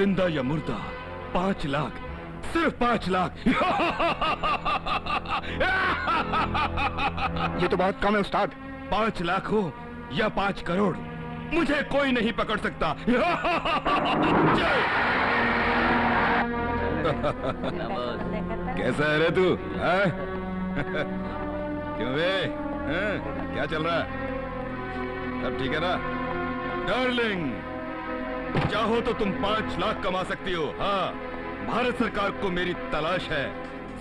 जिंदा या मुर्दा, 5 लाख, सिर्फ 5 लाख। ये तो बहुत कम है उस्ताद। 5 लाख हो या 5 करोड़, मुझे कोई नहीं पकड़ सकता। कैसा है रे तू? क्यों बे? क्या चल रहा है? सब ठीक है ना? डार्लिंग, चाहो तो तुम 5 लाख कमा सकती हो। हाँ, भारत सरकार को मेरी तलाश है,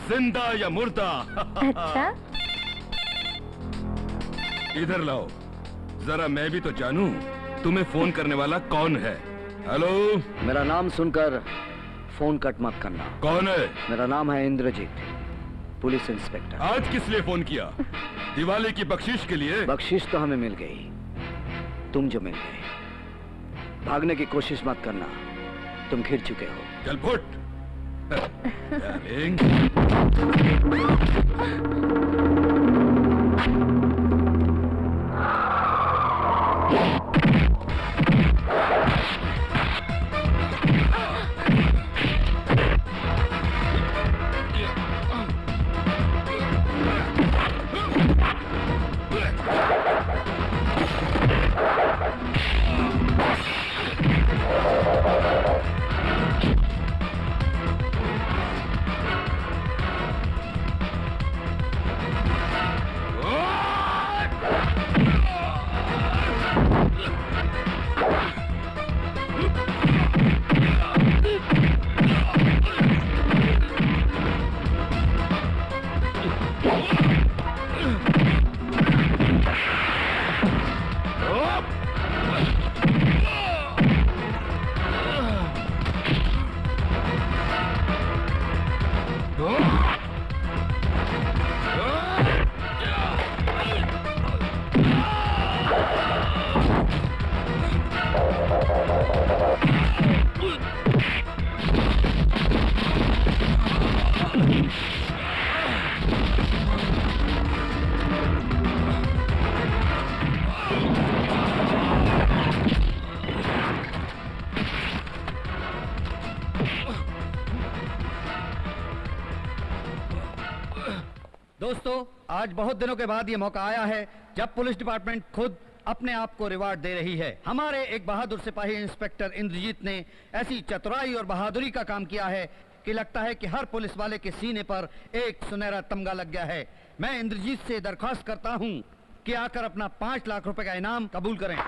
जिंदा या मुर्दा। अच्छा? इधर लाओ, जरा मैं भी तो जानूं तुम्हें फोन करने वाला कौन है। हेलो? मेरा नाम सुनकर फोन कट मत करना। कौन है? मेरा नाम है इंद्रजीत, पुलिस इंस्पेक्टर। आज किस लिए फोन किया? दिवाली की बख्शीश के लिए? बख्शीश तो हमें मिल गई, तुम जो मिल गए। भागने की कोशिश मत करना, तुम घिर चुके हो। चल फुट। डार्लिंग। दोस्तों, आज बहुत दिनों के बाद ये मौका आया है जब पुलिस डिपार्टमेंट खुद अपने आप को रिवार्ड दे रही है। हमारे एक बहादुर सिपाही इंस्पेक्टर इंद्रजीत ने ऐसी चतुराई और बहादुरी का काम किया है कि लगता है कि हर पुलिस वाले के सीने पर एक सुनहरा तमगा लग गया है। मैं इंद्रजीत से दरख्वास्त करता हूं कि आकर अपना 5 लाख रुपए का इनाम कबूल करें।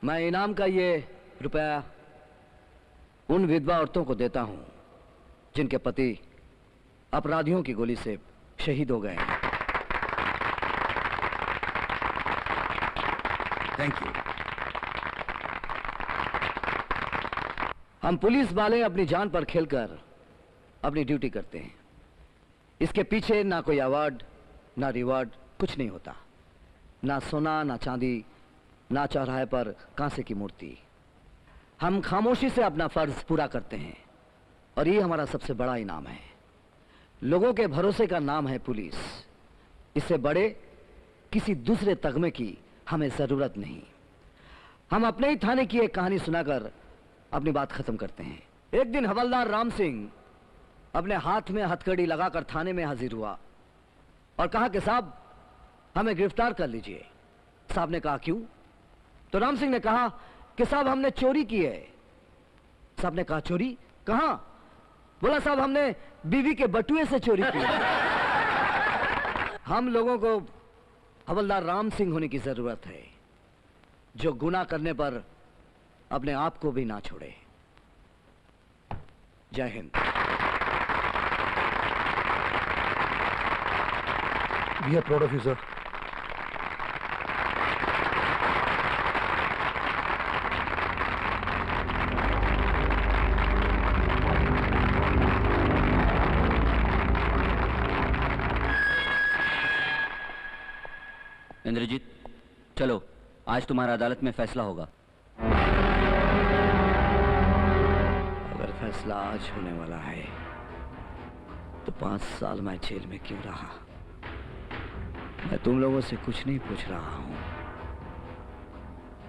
मैं इनाम का ये रुपया उन विधवा औरतों को देता हूं जिनके पति अपराधियों की गोली से शहीद हो गए हैं। Thank you. हम पुलिस वाले अपनी जान पर खेलकर अपनी ड्यूटी करते हैं। इसके पीछे ना कोई अवार्ड, ना रिवार्ड, कुछ नहीं होता। ना सोना, ना चांदी, ना चौराहे पर कांसे की मूर्ति। हम खामोशी से अपना फर्ज पूरा करते हैं और ये हमारा सबसे बड़ा इनाम है। लोगों के भरोसे का नाम है पुलिस। इससे बड़े किसी दूसरे तगमे की हमें जरूरत नहीं। हम अपने ही थाने की एक कहानी सुनाकर अपनी बात खत्म करते हैं। एक दिन हवलदार राम सिंह अपने हाथ में हथकड़ी लगाकर थाने में हाजिर हुआ और कहा कि साहब, हमें गिरफ्तार कर लीजिए। साहब ने कहा क्यों? तो राम सिंह ने कहा कि साहब, हमने चोरी की है। साहब ने कहा चोरी? कहां? बोला साहब, हमने बीवी के बटुए से चोरी की। हम लोगों को हवलदार राम सिंह होने की जरूरत है, जो गुनाह करने पर अपने आप को भी ना छोड़े। जय Hind. We are proud of you, sir. Indrajit, चलो आज तुम्हारा अदालत में फैसला होगा। अगर फैसला आज होने वाला है तो 5 साल मैं जेल में क्यों रहा? मैं तुम लोगों से कुछ नहीं पूछ रहा हूं।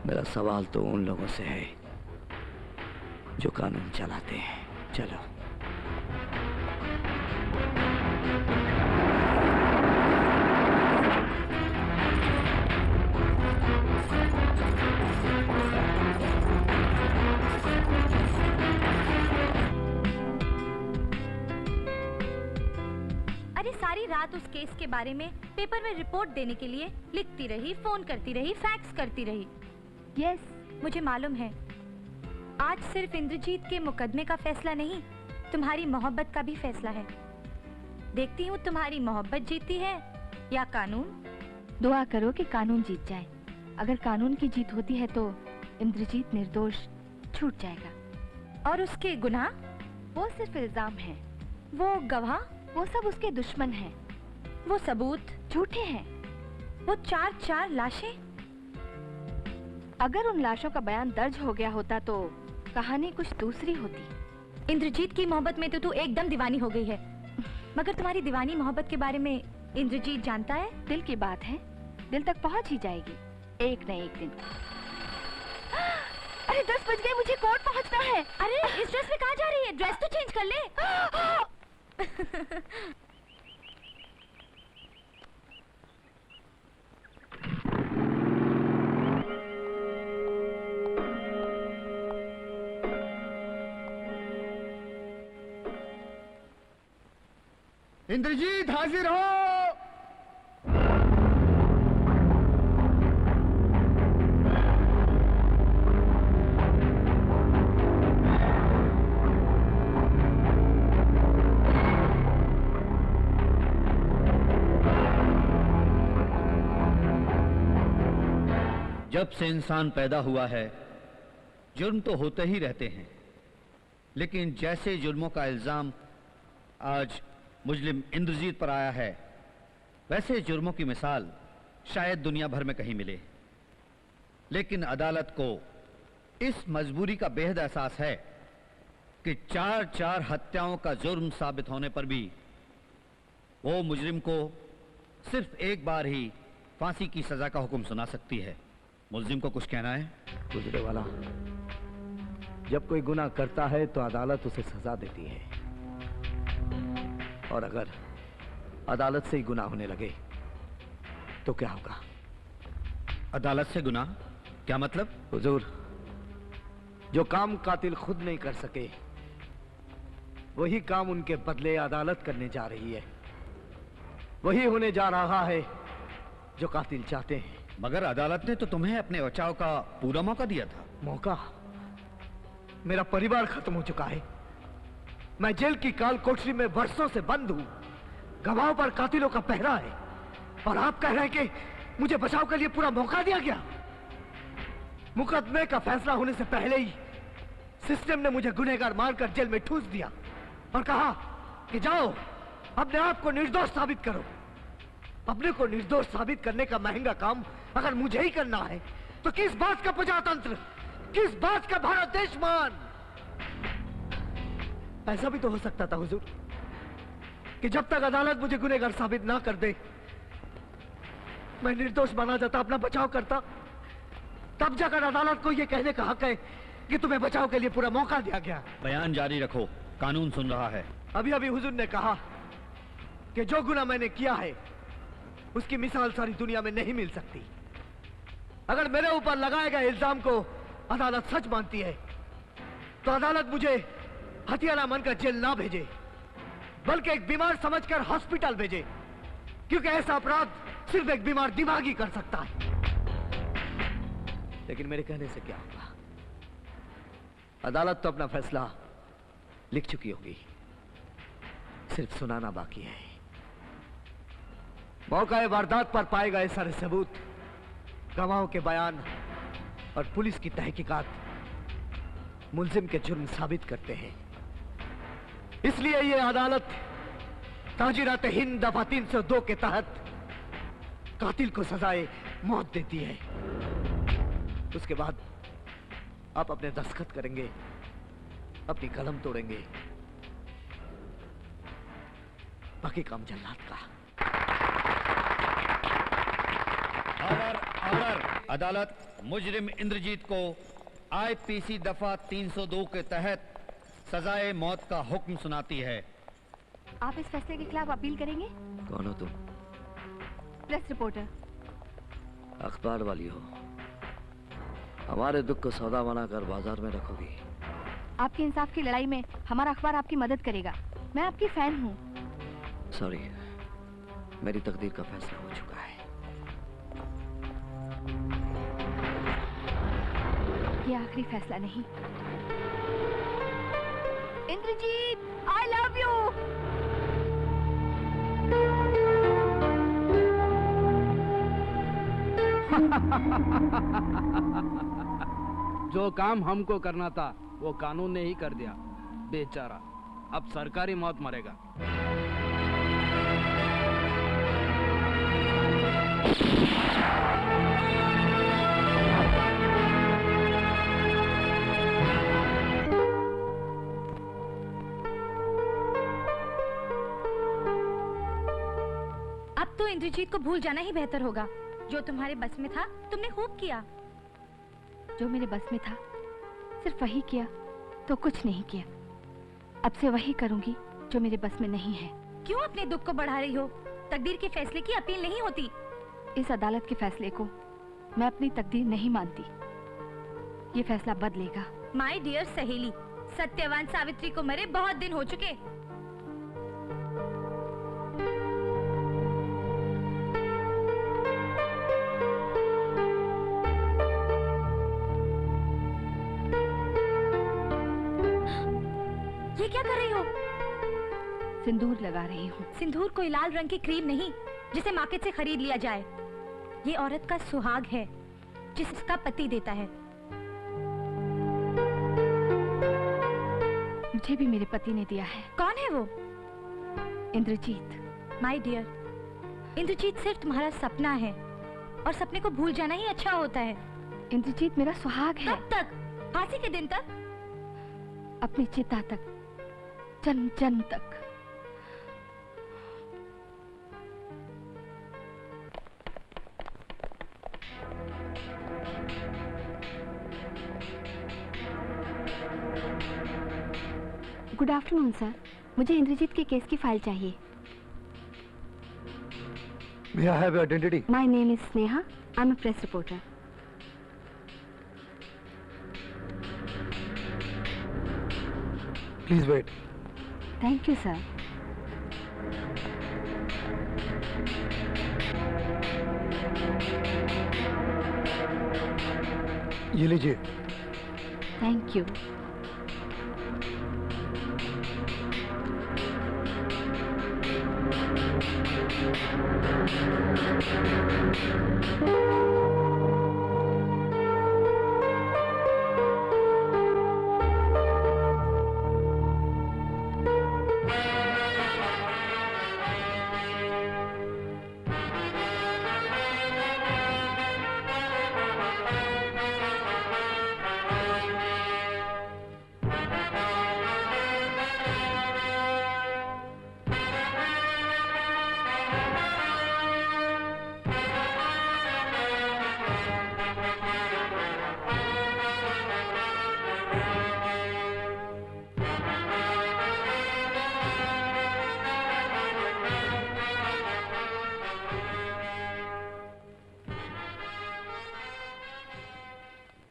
मेरा सवाल तो उन लोगों से है जो कानून चलाते हैं। चलो। अरे सारी रात उस केस के बारे में पेपर में रिपोर्ट देने के लिए लिखती रही, फोन करती रही, फैक्स करती रही। यस, मुझे मालूम है आज सिर्फ इंद्रजीत के मुकदमे का फैसला नहीं, तुम्हारी मोहब्बत का भी फैसला है। देखती हूँ तुम्हारी मोहब्बत जीती है या कानून। दुआ करो कि कानून जीत जाए। अगर कानून की जीत होती है तो इंद्रजीत निर्दोष छूट जाएगा। और उसके गुनाह? वो सिर्फ इल्जाम है। वो गवाह? वो सब उसके दुश्मन हैं। वो सबूत झूठे हैं। वो 4 लाशें? अगर उन लाशों का बयान दर्ज हो गया होता तो कहानी कुछ दूसरी होती। इंद्रजीत की मोहब्बत में तो तू एकदम दीवानी हो गई है। मगर तुम्हारी दीवानी मोहब्बत के बारे में इंद्रजीत जानता है? दिल की बात है, दिल तक पहुंच ही जाएगी एक न एक दिन। अरे 10 बज गए, मुझे कोर्ट पहुंचना है। अरे इस ड्रेस में कहाँ जा रही है? ड्रेस तो चेंज कर ले। इंद्रजीत हाजिर हो। जब से इंसान पैदा हुआ है जुर्म तो होते ही रहते हैं, लेकिन जैसे जुर्मों का इल्जाम आज मुजरिम इंद्रजीत पर आया है, वैसे जुर्मों की मिसाल शायद दुनिया भर में कहीं मिले। लेकिन अदालत को इस मजबूरी का बेहद एहसास है कि 4 हत्याओं का जुर्म साबित होने पर भी वो मुजरिम को सिर्फ एक बार ही फांसी की सजा का हुक्म सुना सकती है। मुलजिम को कुछ कहना है? गुजरे वाला, जब कोई गुनाह करता है तो अदालत उसे सजा देती है, और अगर अदालत से ही गुनाह होने लगे तो क्या होगा? अदालत से गुनाह? क्या मतलब? हुजूर, जो काम कातिल खुद नहीं कर सके वही काम उनके बदले अदालत करने जा रही है। वही होने जा रहा है जो कातिल चाहते हैं। मगर अदालत ने तो तुम्हें अपने बचाव का पूरा मौका दिया था। मौका? मेरा परिवार खत्म हो चुका है। मैं जेल की काल कोठरी में वर्षों से बंद हूं। गवाहों पर कातिलों का पहरा है, और आप कह रहे हैं कि मुझे बचाव के लिए पूरा मौका दिया गया। मुकदमे का फैसला होने से पहले ही सिस्टम ने मुझे गुनहगार मारकर जेल में ठूस दिया और कहा कि जाओ अपने आप को निर्दोष साबित करो। अपने को निर्दोष साबित करने का महंगा काम अगर मुझे ही करना है तो किस बात का प्रजातंत्र, किस बात का भारत देश मान? ऐसा भी तो हो सकता था हुजूर कि जब तक अदालत मुझे गुनहगार साबित ना कर दे मैं निर्दोष माना जाता, अपना बचाव करता। तब जाकर अदालत को यह कहने का हक है कि तुम्हें बचाव के लिए पूरा मौका दिया गया। बयान जारी रखो, कानून सुन रहा है। अभी अभी हुजूर ने कहा कि जो गुनाह मैंने किया है उसकी मिसाल सारी दुनिया में नहीं मिल सकती। अगर मेरे ऊपर लगाए गए इल्जाम को अदालत सच मानती है तो अदालत मुझे हथियारा मानकर जेल ना भेजे, बल्कि एक बीमार समझकर हॉस्पिटल भेजे, क्योंकि ऐसा अपराध सिर्फ एक बीमार दिमाग ही कर सकता है। लेकिन मेरे कहने से क्या होगा? अदालत तो अपना फैसला लिख चुकी होगी, सिर्फ सुनाना बाकी है। मौका वारदात पर पाए गए सारे सबूत, गवाहों के बयान और पुलिस की तहकीकात मुलजिम के जुर्म साबित करते हैं। इसलिए यह अदालत ताजीरात हिंद दफा 302 के तहत कातिल को सजाए मौत देती है। उसके बाद आप अपने दस्तखत करेंगे, अपनी कलम तोड़ेंगे, बाकी काम जल्लाद का। Order order. अदालत मुजरिम इंद्रजीत को आईपीसी दफा 302 के तहत सजाए मौत का हुक्म सुनाती है। आप इस फैसले के खिलाफ अपील करेंगे? कौन हो तुम? Press reporter. अखबार वाली हो, हमारे दुख को सौदा बनाकर बाजार में रखोगी। आपके इंसाफ की लड़ाई में हमारा अखबार आपकी मदद करेगा। मैं आपकी फैन हूँ। सॉरी, मेरी तकदीर का फैसला हो चुका है। ये आखिरी फैसला नहीं। Indrajit, I love you. जो काम हमको करना था वो कानून ने ही कर दिया। बेचारा अब सरकारी मौत मरेगा। अब तो इंद्रजीत को भूल जाना ही बेहतर होगा। जो तुम्हारे बस में था तुमने खूब किया। जो मेरे बस में था सिर्फ वही किया, तो कुछ नहीं किया। अब से वही करूंगी जो मेरे बस में नहीं है। क्यों अपने दुख को बढ़ा रही हो? तकदीर के फैसले की अपील नहीं होती। इस अदालत के फैसले को मैं अपनी तकदीर नहीं मानती। ये फैसला बदलेगा। माय डियर सहेली, सत्यवान सावित्री को मरे बहुत दिन हो चुके। ये क्या कर रही हो? सिंदूर लगा रही हूँ। सिंदूर कोई लाल रंग की क्रीम नहीं जिसे मार्केट से खरीद लिया जाए। ये औरत का सुहाग है जिसका पति देता है। मुझे भी मेरे पति ने दिया है। कौन है वो? इंद्रजीत। माय डियर, इंद्रजीत सिर्फ तुम्हारा सपना है और सपने को भूल जाना ही अच्छा होता है। इंद्रजीत मेरा सुहाग है। कब तक? फांसी के दिन तक? अपनी चिता तक, जन्म जन्म तक। गुड आफ्टरनून सर, मुझे इंद्रजीत के केस की फाइल चाहिए। May I have your identity? My name is Sneha. I am a press reporter. Please wait. Thank you sir. ये लीजिए। Thank you.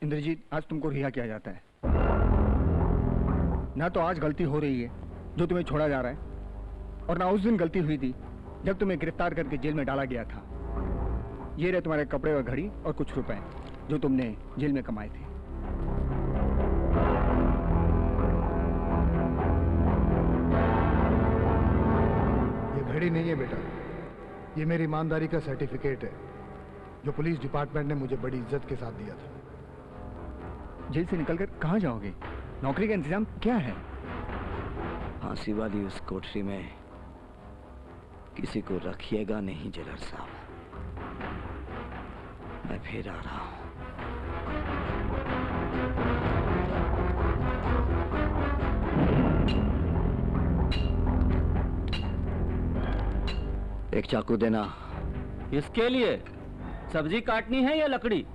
इंद्रजीत, आज तुमको रिहा किया जाता है। ना तो आज गलती हो रही है जो तुम्हें छोड़ा जा रहा है, और ना उस दिन गलती हुई थी जब तुम्हें गिरफ्तार करके जेल में डाला गया था। ये रहे तुम्हारे कपड़े और घड़ी और कुछ रुपए जो तुमने जेल में कमाए थे। ये घड़ी नहीं है बेटा, ये मेरी ईमानदारी का सर्टिफिकेट है जो पुलिस डिपार्टमेंट ने मुझे बड़ी इज्जत के साथ दिया था। जेल से निकलकर कहाँ जाओगे? नौकरी का इंतजाम क्या है? फांसी वाली उस कोठरी में किसी को रखिएगा नहीं जेलर साहब। मैं फिर आ रहा हूं। एक चाकू देना। इसके लिए सब्जी काटनी है या लकड़ी?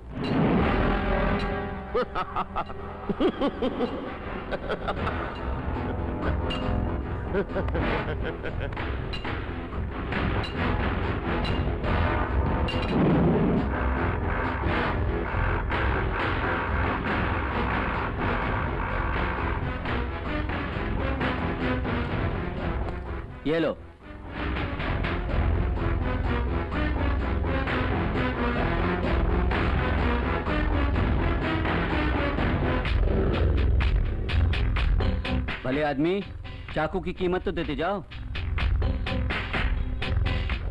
ये लो। भले आदमी, चाकू की कीमत तो देते जाओ।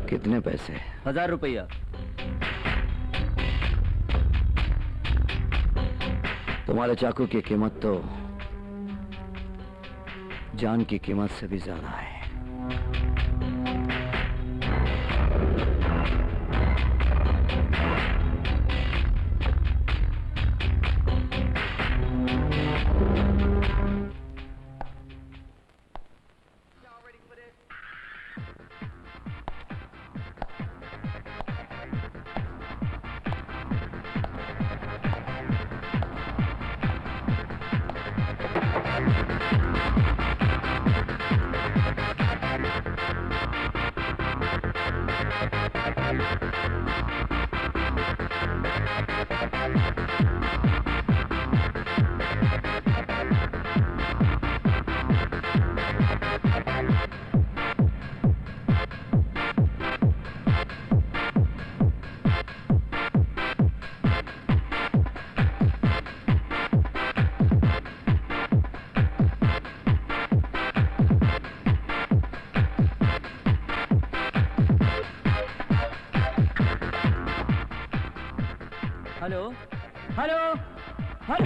कितने पैसे? 1000 रुपया। तुम्हारे चाकू की कीमत तो जान की कीमत से भी ज्यादा है। Hello hello hello.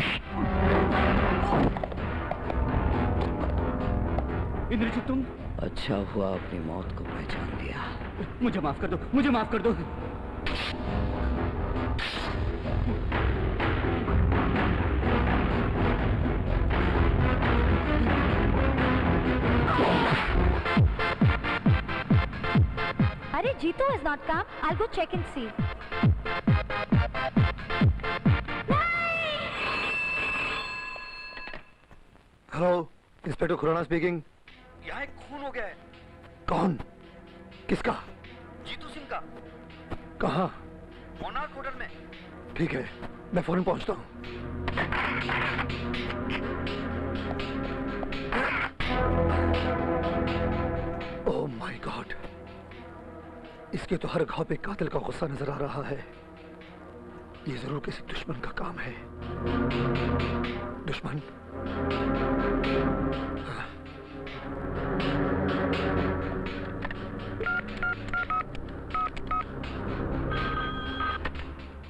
इंद्रजीत तुम? अच्छा हुआ अपनी मौत को पहचान लिया। मुझे माफ कर दो, मुझे माफ कर दो। अरे Jeetu is not come. I'll go check and see. Hello, inspector Khurana speaking. यहाँ एक खून हो गया है। कौन? किसका? जीतू सिंह का। कहाँ? मोनार्क होटल में। ठीक है, मैं फौरन पहुंचता हूँ। ओह माय गॉड, इसके तो हर घाव पे कातिल का गुस्सा नजर आ रहा है। ये जरूर किसी दुश्मन का काम है। दुश्मन?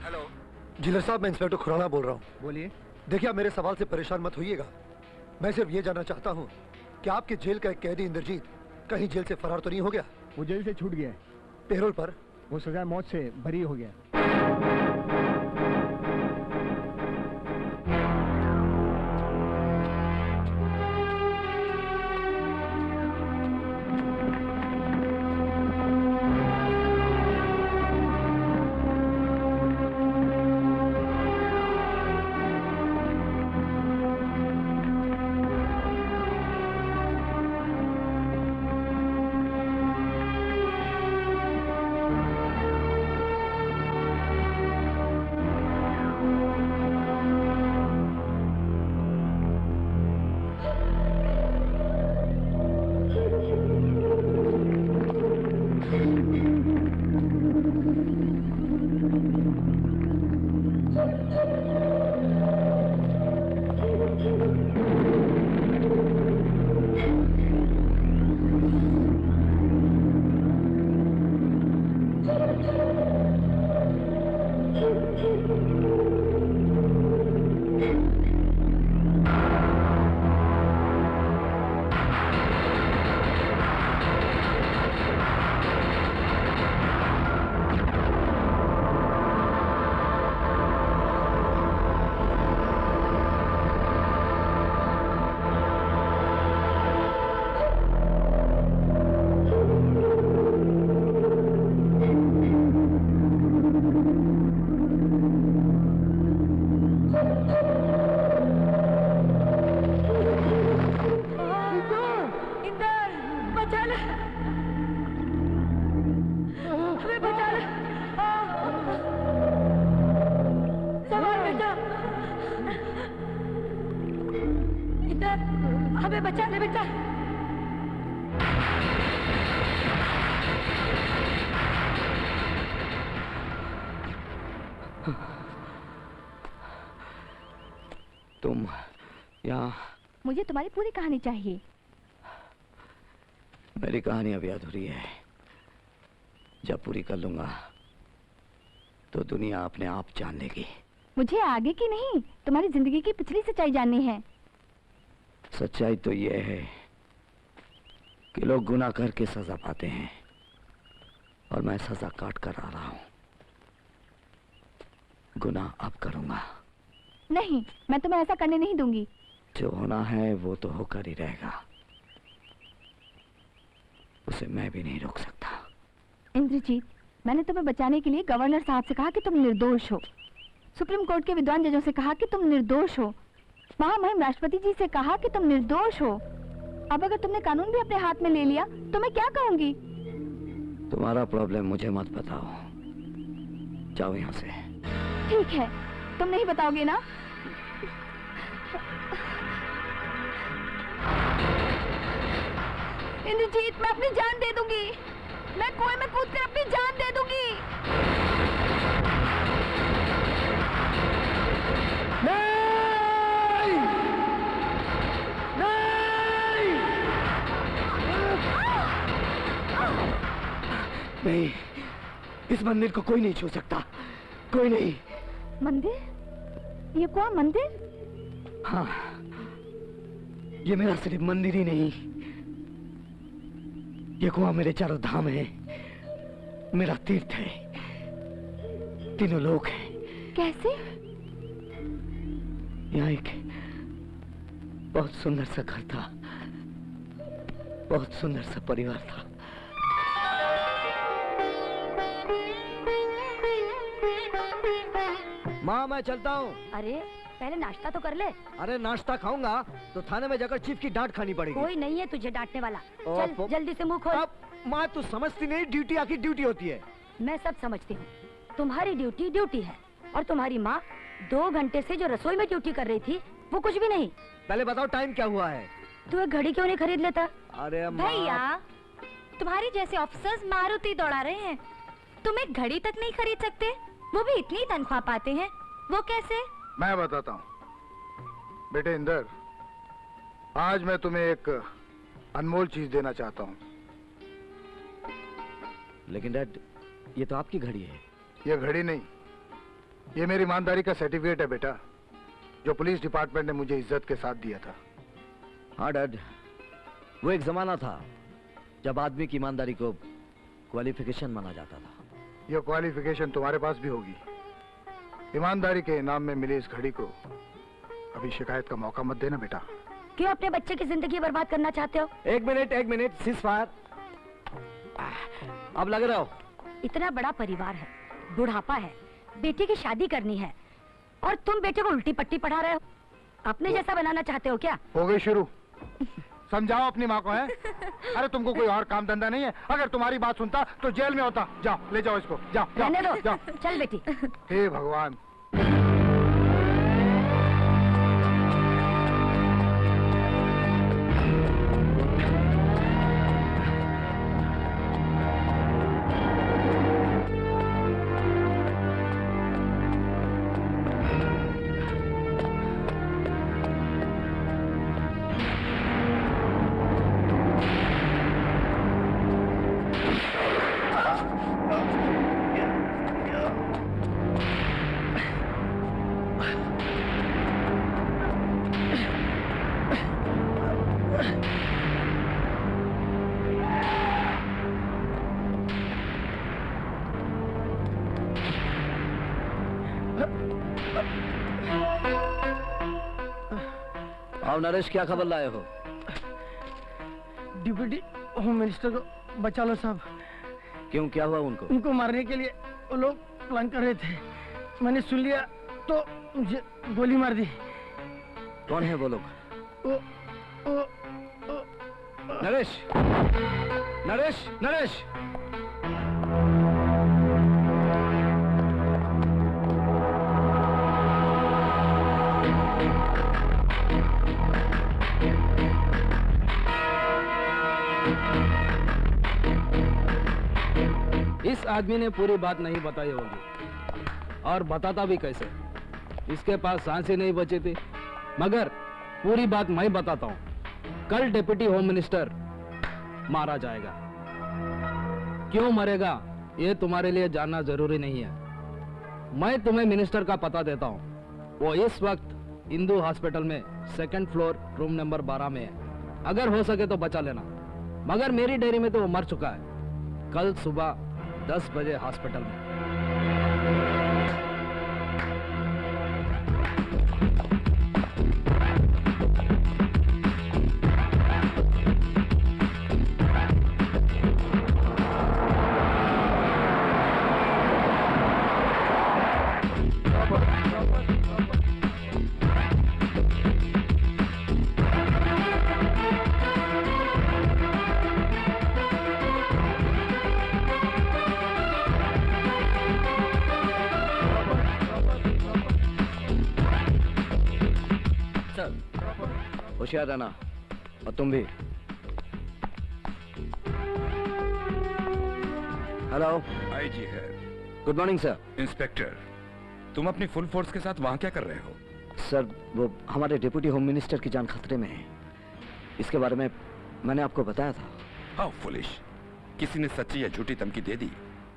हेलो। जिलर साहब, मैं इंस्पेक्टर खुराना बोल रहा हूँ। बोलिए। देखिए, आप मेरे सवाल से परेशान मत होइएगा। मैं सिर्फ ये जानना चाहता हूँ कि आपके जेल का एक कैदी इंद्रजीत कहीं जेल से फरार तो नहीं हो गया? वो जेल से छूट गया है। पेरोल पर? वो सजा मौत से बरी हो गया। हमें बचा ले बेटा। तुम यहाँ? मुझे तुम्हारी पूरी कहानी चाहिए। मेरी कहानी अभी अधूरी है। जब पूरी कर लूंगा तो दुनिया अपने आप जान लेगी। मुझे आगे की नहीं, तुम्हारी जिंदगी की पिछली सच्चाई जाननी है। सच्चाई तो ये है कि लोग गुनाह करके सजा पाते हैं और मैं सजा काट कर आ रहा हूं। गुनाह अब करूंगा। नहीं, मैं तुम्हें ऐसा करने नहीं दूंगी। जो होना है वो तो होकर ही रहेगा, उसे मैं भी नहीं रोक सकता। इंद्रजीत, मैंने तुम्हें बचाने के लिए गवर्नर साहब से कहा कि तुम निर्दोष हो, सुप्रीम कोर्ट के विद्वान जजों से कहा कि तुम निर्दोष हो, महामहिम राष्ट्रपति जी से कहा कि तुम निर्दोष हो। अब अगर तुमने कानून भी अपने हाथ में ले लिया तो मैं क्या कहूंगी? तुम्हारा प्रॉब्लम मुझे मत बताओ, जाओ यहाँ से। ठीक है, तुम नहीं बताओगे ना? इंद्रजीत, मैं अपनी जान दे दूंगी। मैं कुएं में कूदकर अपनी जान दे दूंगी। नहीं! नहीं! नहीं, इस मंदिर को कोई नहीं छू सकता, कोई नहीं। मंदिर? ये कौन मंदिर? हाँ, ये मेरा सिर्फ मंदिर ही नहीं, ये कुआं मेरे चारों धाम है, मेरा तीर्थ है, तीनों लोग हैं। कैसे? यहाँ एक बहुत सुंदर सा घर था, बहुत सुंदर सा परिवार था। माँ, मैं चलता हूँ। अरे पहले नाश्ता तो कर ले। अरे नाश्ता खाऊंगा तो थाने में जाकर चीफ की डांट खानी पड़ेगी। कोई नहीं है तुझे डांटने वाला। चल ओ, जल्दी से मुंह खोल। अब माँ, तू समझती नहीं, ड्यूटी आखिर ड्यूटी होती है। मैं सब समझती हूँ, तुम्हारी ड्यूटी ड्यूटी है, और तुम्हारी माँ 2 घंटे से जो रसोई में ड्यूटी कर रही थी वो कुछ भी नहीं। पहले बताओ टाइम क्या हुआ है? तू एक घड़ी क्यों नहीं खरीद लेता? अरे भैया, तुम्हारे जैसे ऑफिसर्स मारुति दौड़ा रहे हैं, तुम एक घड़ी तक नहीं खरीद सकते? वो भी इतनी तनख्वाह पाते हैं, वो कैसे? मैं बताता हूँ बेटे इंदर, आज मैं तुम्हें एक अनमोल चीज देना चाहता हूँ। लेकिन डैड, ये तो आपकी घड़ी है। ये घड़ी नहीं, ये मेरी ईमानदारी का सर्टिफिकेट है बेटा, जो पुलिस डिपार्टमेंट ने मुझे इज्जत के साथ दिया था। हाँ डैड, वो एक जमाना था जब आदमी की ईमानदारी को क्वालिफिकेशन माना जाता था। ये क्वालिफिकेशन तुम्हारे पास भी होगी। ईमानदारी के इनाम में मिली इस घड़ी को अभी शिकायत का मौका मत देना बेटा। क्यों अपने बच्चे की जिंदगी बर्बाद करना चाहते हो? एक मिनट, सीज फायर। अब लग रहा हो। इतना बड़ा परिवार है, बुढ़ापा है, बेटी की शादी करनी है, और तुम बेटे को उल्टी पट्टी पढ़ा रहे हो। अपने जैसा बनाना चाहते हो क्या? हो गई शुरू। समझाओ अपनी माँ को। है अरे तुमको कोई और काम धंधा नहीं है? अगर तुम्हारी बात सुनता तो जेल में होता। जाओ ले जाओ इसको, जाओ रहने दो। जाओ। चल बेटी। हे भगवान। आओ नरेश, क्या खबर लाए हो? डिप्टी होम मिनिस्टर को बचा लो साहब। क्यों, क्या हुआ उनको? उनको मारने के लिए वो लोग प्लान कर रहे थे, मैंने सुन लिया तो मुझे गोली मार दी। कौन है वो लोग? ओ, नरेश, नरेश, नरेश। आदमी ने पूरी बात नहीं बताई होगी, और बताता भी कैसे? इसके पास सांसें नहीं बची थी। मगर पूरी बात मैं बताता हूं। कल डिप्टी होम मिनिस्टर मारा जाएगा। क्यों मरेगा ये तुम्हारे लिए जानना जरूरी नहीं है। मैं तुम्हें मिनिस्टर का पता देता हूं। वो इस वक्त इंदू हॉस्पिटल में 2nd फ्लोर रूम नंबर 12 में है। अगर हो सके तो बचा लेना। मगर मेरी डायरी में तो वो मर चुका है। कल सुबह 10 बजे हॉस्पिटल में। होशियार रहना, और तुम भी। हेलो, आईजी है। Good morning sir. इंस्पेक्टर, तुम अपनी फुल फोर्स के साथ वहां क्या कर रहे हो? सर, वो हमारे डिप्टी होम मिनिस्टर की जान खतरे में है। इसके बारे में मैंने आपको बताया था। How foolish. किसी ने सच्ची या झूठी धमकी दे दी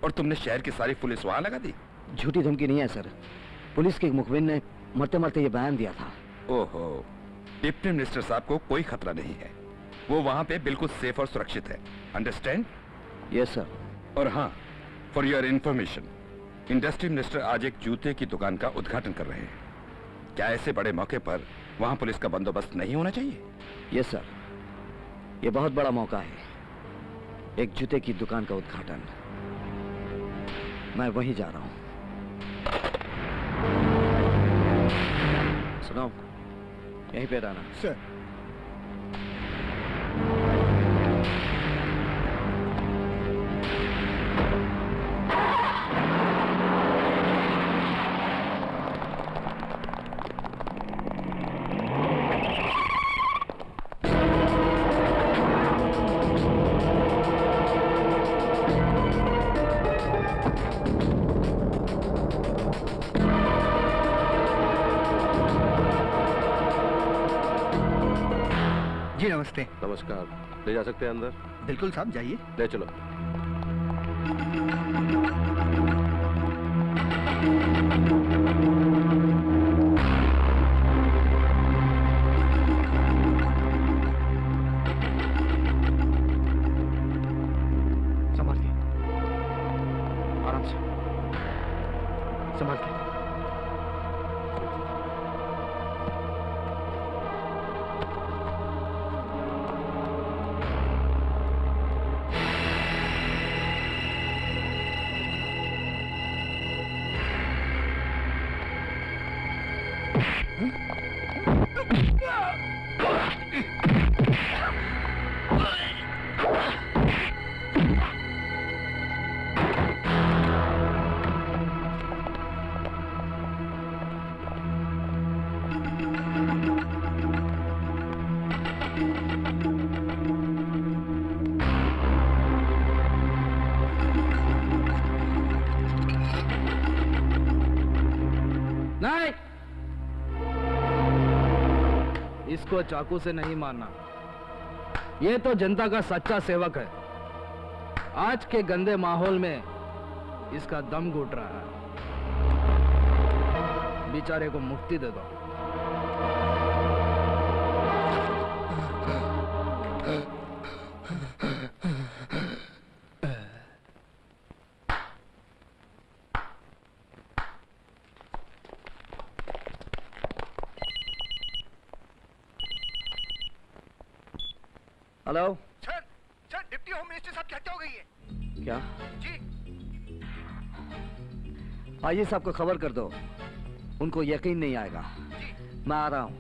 और तुमने शहर की सारी पुलिस वहां लगा दी? झूठी धमकी नहीं है सर। पुलिस के एक मुखबिर ने मरते मरते ये बयान दिया था। ओहो, डिप्टी मिनिस्टर साहब को कोई खतरा नहीं है। वो वहां पे बिल्कुल सेफ और सुरक्षित है। अंडरस्टैंड? Yes sir. और हाँ, for your information, industry minister आज एक जूते की दुकान का उद्घाटन कर रहे हैं। क्या ऐसे बड़े मौके पर वहां पुलिस का बंदोबस्त नहीं होना चाहिए? यस सर, ये बहुत बड़ा मौका है। एक जूते की दुकान का उद्घाटन। मैं वहीं जा रहा हूं। सुनो, यहीं पे रहना। सर। जी नमस्ते। नमस्कार। ले जा सकते हैं अंदर? बिल्कुल साहब, जाइए। ले चलो। संभाल के, आराम से संभाल के। नहीं, इसको चाकू से नहीं मारना। ये तो जनता का सच्चा सेवक है। आज के गंदे माहौल में इसका दम घुट रहा है। बेचारे को मुक्ति दे दो। Hello sir, sir deputy home minister साहब की हत्या हो गई है। क्या? जी। आइए साहब को खबर कर दो। उनको यकीन नहीं आएगा। मैं आ रहा हूं।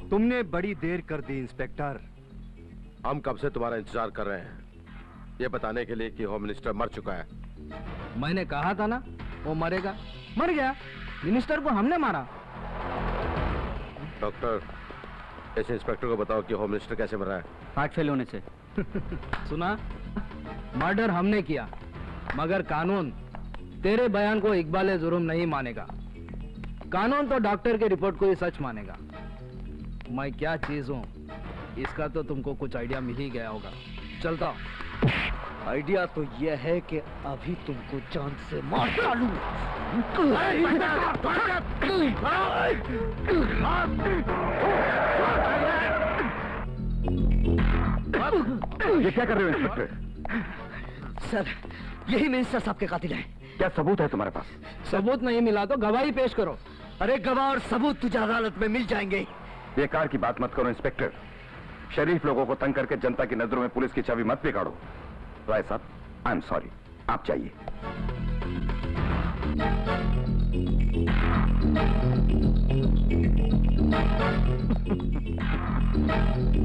तुमने बड़ी देर कर दी इंस्पेक्टर। हम कब से तुम्हारा इंतजार कर रहे हैं, ये बताने के लिए कि होम मिनिस्टर मर चुका है। मैंने कहा था ना वो मरेगा। मर गया। मिनिस्टर को हमने मारा। डॉक्टर, इस इंस्पेक्टर को बताओ कि होम मिनिस्टर कैसे मरा है। हार्ट फेल होने से। सुना, मर्डर हमने किया, मगर कानून तेरे बयान को इकबाल जुर्म नहीं मानेगा। कानून तो डॉक्टर के रिपोर्ट को ही सच मानेगा। मैं क्या चीज हूँ इसका तो तुमको कुछ आइडिया मिल ही गया होगा। चलता हूँ। आइडिया तो यह है कि अभी तुमको जान से मार डालूं। ये क्या कर रहे हो इंस्पेक्टर? सर, यही मिनिस्टर साहब के कातिल हैं। क्या सबूत है तुम्हारे पास? सबूत नहीं मिला तो गवाही पेश करो। अरे गवाह और सबूत तुझे अदालत में मिल जाएंगे। बेकार की बात मत करो इंस्पेक्टर। शरीफ लोगों को तंग करके जनता की नजरों में पुलिस की छवि मत बिगाड़ो। राय साहब, आई एम सॉरी, आप जाइए।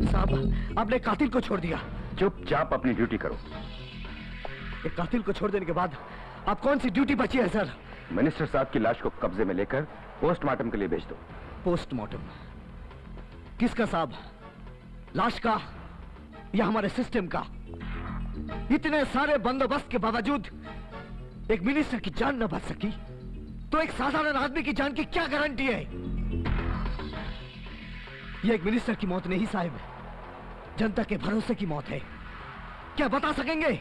साहब, आपने कातिल को छोड़ दिया। चुपचाप अपनी ड्यूटी करो। एक कातिल को छोड़ देने के बाद आप कौन सी ड्यूटी बची है सर? मिनिस्टर साहब की लाश को कब्जे में लेकर पोस्टमार्टम के लिए भेज दो। पोस्टमार्टम किसका साहब? लाश का या हमारे सिस्टम का? इतने सारे बंदोबस्त के बावजूद एक मिनिस्टर की जान न बच सकी तो एक साधारण आदमी की जान की क्या गारंटी है? यह एक मिनिस्टर की मौत नहीं साहब, जनता के भरोसे की मौत है। क्या बता सकेंगे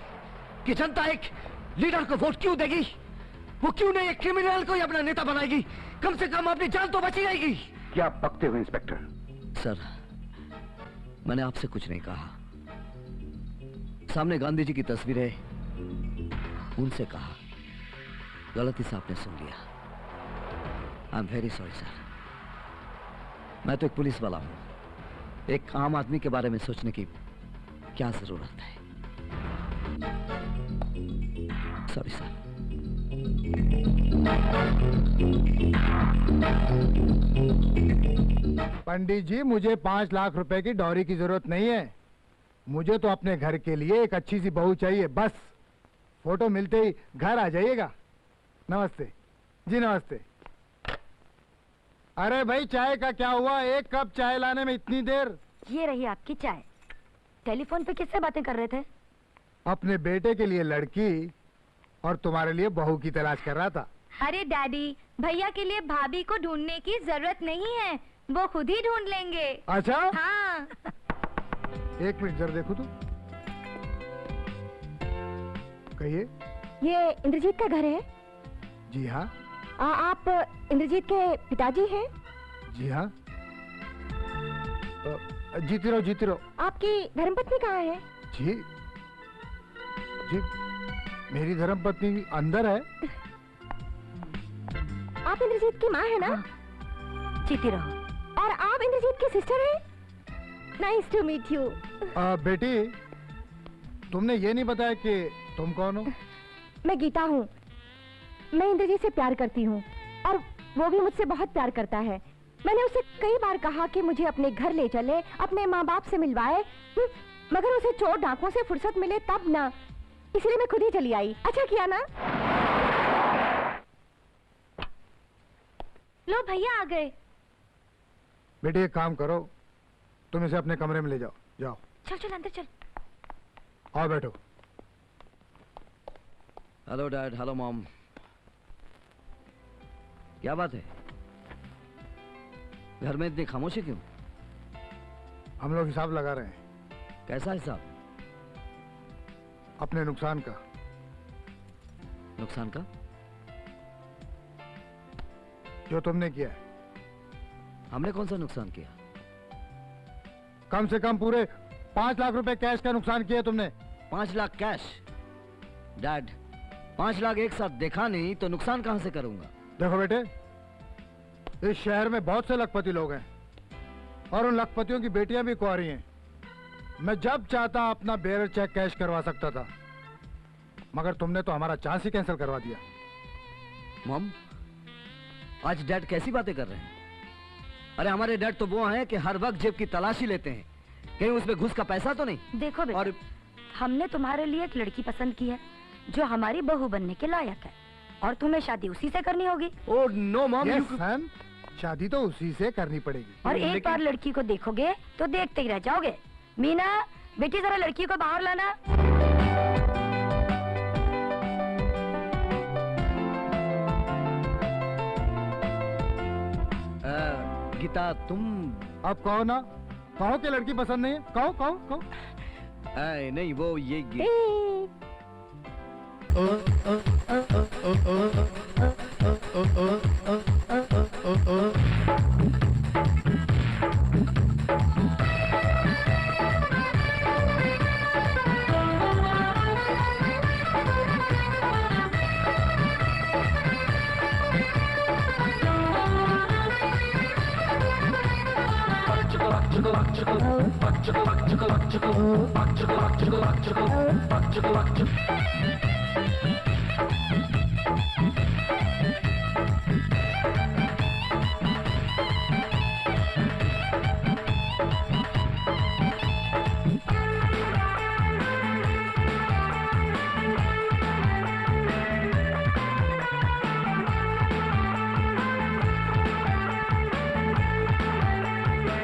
कि जनता एक लीडर को वोट क्यों देगी? वो क्यों नहीं एक क्रिमिनल को ही अपना नेता बनाएगी? कम से कम अपनी जान तो बची रहेगी। क्या बकते हो इंस्पेक्टर? सर, मैंने आपसे कुछ नहीं कहा। सामने गांधी जी की तस्वीर है, उनसे कहा। गलती से आपने सुन लिया। I am very sorry sir. मैं तो एक पुलिस वाला हूं। एक आम आदमी के बारे में सोचने की क्या जरूरत है? Sorry sir. पंडित जी, मुझे 5 लाख रुपए की डॉरी की जरूरत नहीं है। मुझे तो अपने घर के लिए एक अच्छी सी बहू चाहिए, बस। फोटो मिलते ही घर आ जाइएगा। नमस्ते जी। नमस्ते। अरे भाई, चाय का क्या हुआ? एक कप चाय लाने में इतनी देर? ये रही आपकी चाय। टेलीफोन पे किससे बातें कर रहे थे? अपने बेटे के लिए लड़की और तुम्हारे लिए बहू की तलाश कर रहा था। अरे डैडी, भैया के लिए भाभी को ढूंढने की जरूरत नहीं है, वो खुद ही ढूंढ लेंगे। अच्छा? हाँ। एक मिनट जरा देखो तो। कहिए। ये इंद्रजीत का घर है? जी हाँ। आप इंद्रजीत के पिताजी हैं? जी हाँ। जीती रहो, जीती रहो। आपकी धर्मपत्नी कहाँ है? जी जी, मेरी धर्मपत्नी अंदर है। आप इंद्रजीत की माँ है ना? जीती रहो। और आप इंद्रजीत की सिस्टर हैं? Nice to meet you. बेटी, तुमने ये नहीं बताया कि तुम कौन हो? मैं गीता हूँ। मैं इंद्रजीत से प्यार करती हूँ और वो भी मुझसे बहुत प्यार करता है। मैंने उसे कई बार कहा कि मुझे अपने घर ले चले, अपने माँ बाप से मिलवाए, मगर उसे चोर डाकुओं से फुर्सत मिले तब ना। इसलिए मैं खुद ही चली आई। अच्छा किया ना? लो भैया आ गए। बेटी, एक काम करो, तुम इसे अपने कमरे में ले जाओ। जाओ। चल चल अंदर चल। आओ बैठो। Hello dad, hello mom. क्या बात है? घर में इतनी खामोशी क्यों? हम लोग हिसाब लगा रहे हैं। कैसा हिसाब? अपने नुकसान का। नुकसान का? जो तुमने किया है। हमने कौन सा नुकसान किया? कम से कम पूरे 5 लाख रुपए कैश का नुकसान किया तुमने। 5 लाख कैश? डैड, 5 लाख एक साथ देखा नहीं तो नुकसान कहां से करूंगा? देखो बेटे, इस शहर में बहुत से लखपति लोग हैं और उन लखपतियों की बेटियां भी कुंवारी हैं। मैं जब चाहता अपना बेयर चेक कैश करवा सकता था, मगर तुमने तो हमारा चांस ही कैंसिल करवा दिया। मॉम, आज डैड कैसी बातें कर रहे हैं? अरे हमारे डैड तो वो हैं कि हर वक्त जेब की तलाशी लेते हैं, कहीं उसमें घुस का पैसा तो नहीं। देखो बेटा, और हमने तुम्हारे लिए एक लड़की पसंद की है जो हमारी बहू बनने के लायक है। और तुम्हें शादी उसी से करनी होगी। ओ नो मॉम, यस सन, शादी तो उसी से करनी पड़ेगी। और एक बार लड़की को देखोगे तो देखते ही रह जाओगे। मीना बेटी जरा लड़की को बाहर लाना। गीता तुम अब कहो ना, कहो कि लड़की पसंद नहीं है, कहो कहो कहो। नहीं वो ये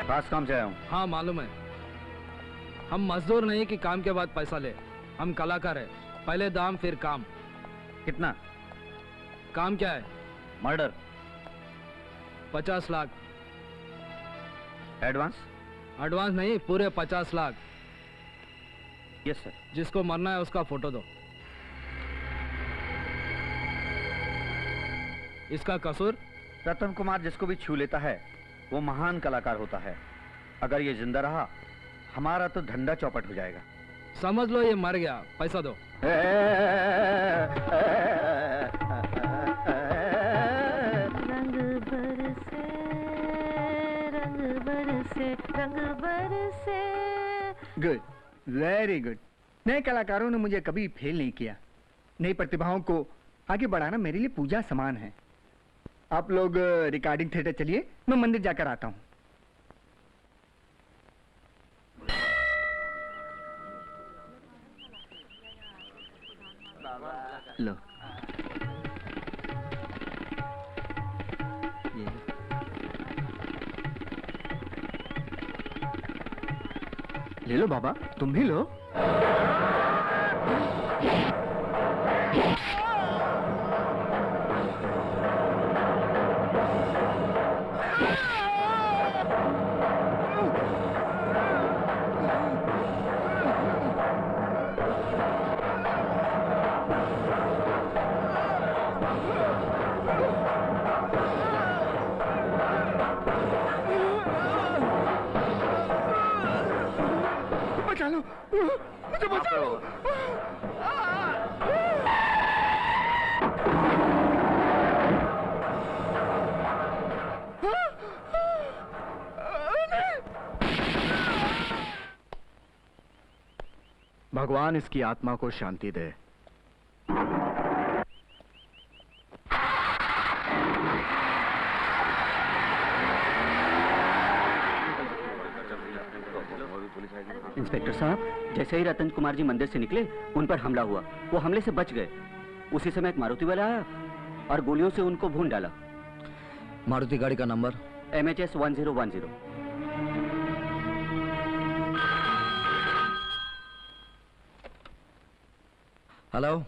खास काम से आया हूँ। हाँ मालूम है, हम मजदूर नहीं कि काम के बाद पैसा ले। हम कलाकार है, पहले दाम फिर काम। कितना? काम क्या है? मर्डर। 50 लाख। एडवांस? एडवांस नहीं, पूरे 50 लाख। Yes sir. जिसको मरना है उसका फोटो दो। इसका कसूर? रतन कुमार जिसको भी छू लेता है वो महान कलाकार होता है। अगर ये जिंदा रहा हमारा तो धंधा चौपट हो जाएगा। समझ लो ये मर गया, पैसा दो। रंग बरसे, रंग बरसे, रंग बरसे। Good, very good. नए कलाकारों ने मुझे कभी फेल नहीं किया। नई प्रतिभाओं को आगे बढ़ाना मेरे लिए पूजा समान है। आप लोग रिकॉर्डिंग थिएटर चलिए, मैं मंदिर जाकर आता हूँ। लो ये लो। ले लो बाबा, तुम भी लो। बचा लो, मुझे बचा लो। भगवान इसकी आत्मा को शांति दे। इंस्पेक्टर साहब, जैसे ही रतन कुमार जी मंदिर से निकले उन पर हमला हुआ। वो हमले से बच गए। उसी समय एक मारुति वाला आया और गोलियों से उनको भून डाला। मारुति गाड़ी का नंबर? MHS 1010। हेलो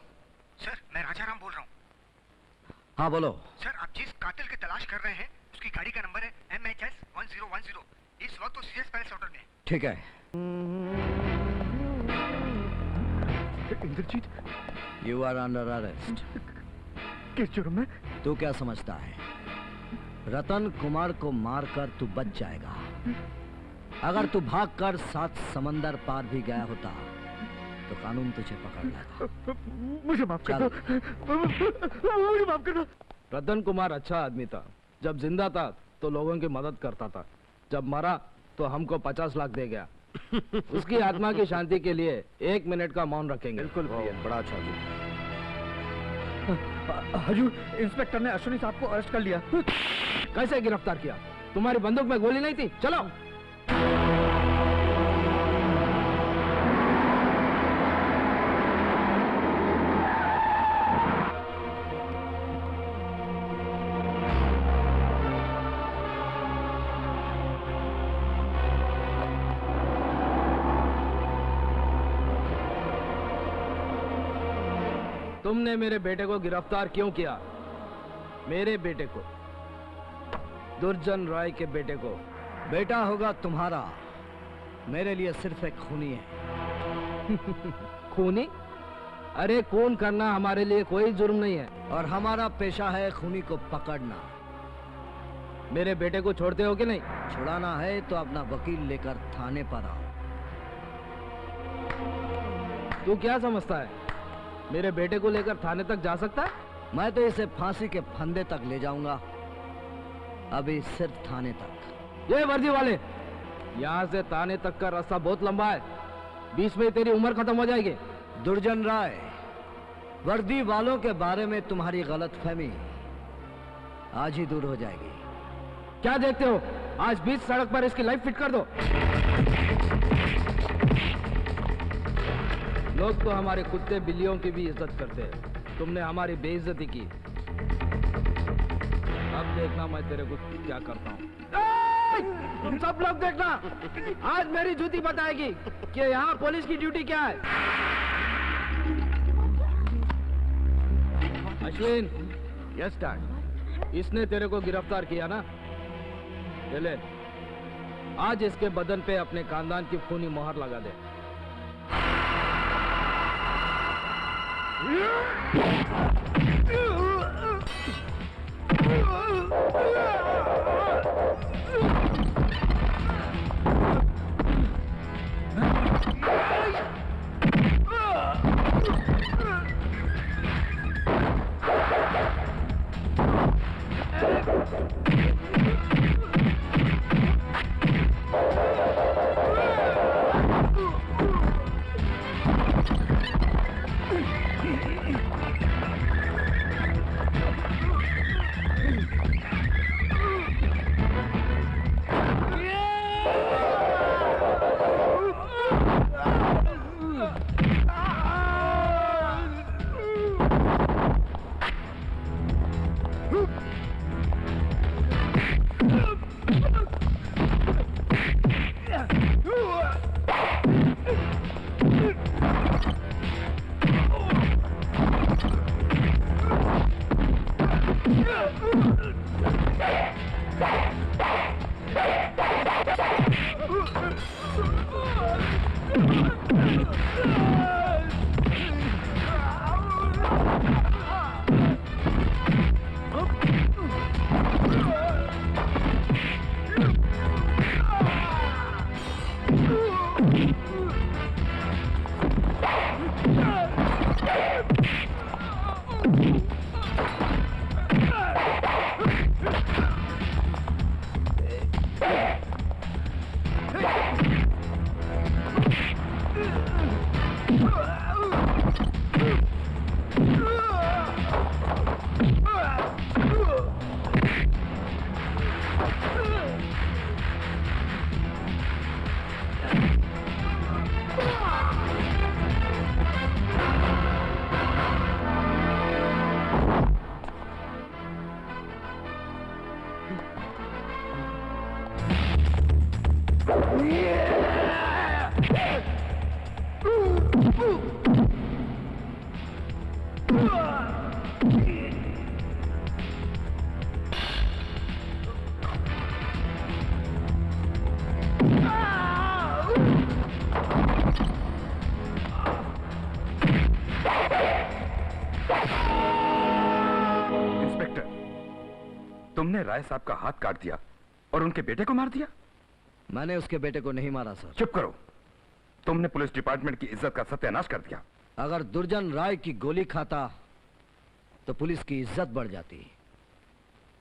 सर, मैं राजाराम बोल रहा हूँ। हाँ बोलो। सर, आप जिस कातिल की तलाश कर रहे हैं उसकी गाड़ी का नंबर है MHS 1010। इस वक्त वो सीएस पैलेस होटल में। ठीक है। Indrajit, you are under arrest. किस जुर्म में? तू क्या समझता है रतन कुमार को मारकर तू बच जाएगा? अगर तू भागकर 7 समंदर पार भी गया होता तो कानून तुझे पकड़ लेगा। मुझे माफ कर दो, मुझे माफ कर दो। रतन कुमार अच्छा आदमी था। जब जिंदा था तो लोगों की मदद करता था, जब मरा तो हमको 50 लाख दे गया। उसकी आत्मा की शांति के लिए 1 मिनट का मौन रखेंगे। बिल्कुल बड़ा अच्छा। हजूर, इंस्पेक्टर ने अश्विनी साहब को अरेस्ट कर लिया। कैसे गिरफ्तार किया? तुम्हारी बंदूक में गोली नहीं थी? चलो। तुमने मेरे बेटे को गिरफ्तार क्यों किया? मेरे बेटे को, दुर्जन राय के बेटे को। बेटा होगा तुम्हारा, मेरे लिए सिर्फ एक खूनी है। खूनी? अरे खून करना हमारे लिए कोई जुर्म नहीं है। और हमारा पेशा है खूनी को पकड़ना। मेरे बेटे को छोड़ते हो कि नहीं? छुड़ाना है तो अपना वकील लेकर थाने पर आओ। तू क्या समझता है, मेरे बेटे को लेकर थाने तक जा सकता है? मैं तो इसे फांसी के फंदे तक ले जाऊंगा, अभी सिर्फ थाने तक। ये वर्दी वाले, यहाँ से थाने तक का रास्ता बहुत लंबा है, बीच में तेरी उम्र खत्म हो जाएगी। दुर्जन राय, वर्दी वालों के बारे में तुम्हारी गलतफहमी आज ही दूर हो जाएगी। क्या देखते हो, आज बीच सड़क पर इसकी लाइफ फिट कर दो। लोग तो हमारे कुत्ते बिल्लियों की भी इज्जत करते हैं, तुमने हमारी बेइज्जती की। अब देखना मैं तेरे को क्या करता हूँ। तुम सब लोग देखना, आज मेरी जूती बताएगी कि यहाँ पुलिस की ड्यूटी क्या है। Ashwin, yes dad. इसने तेरे को गिरफ्तार किया ना? ले, आज इसके बदन पे अपने खानदान की खूनी मोहर लगा दे। तुमने राय साहब का हाथ काट दिया और उनके बेटे को मार दिया? मैंने उसके बेटे को नहीं मारा सर। चुप करो, तुमने पुलिस डिपार्टमेंट की इज्जत का सत्यानाश कर दिया। अगर दुर्जन राय की गोली खाता तो पुलिस की इज्जत बढ़ जाती,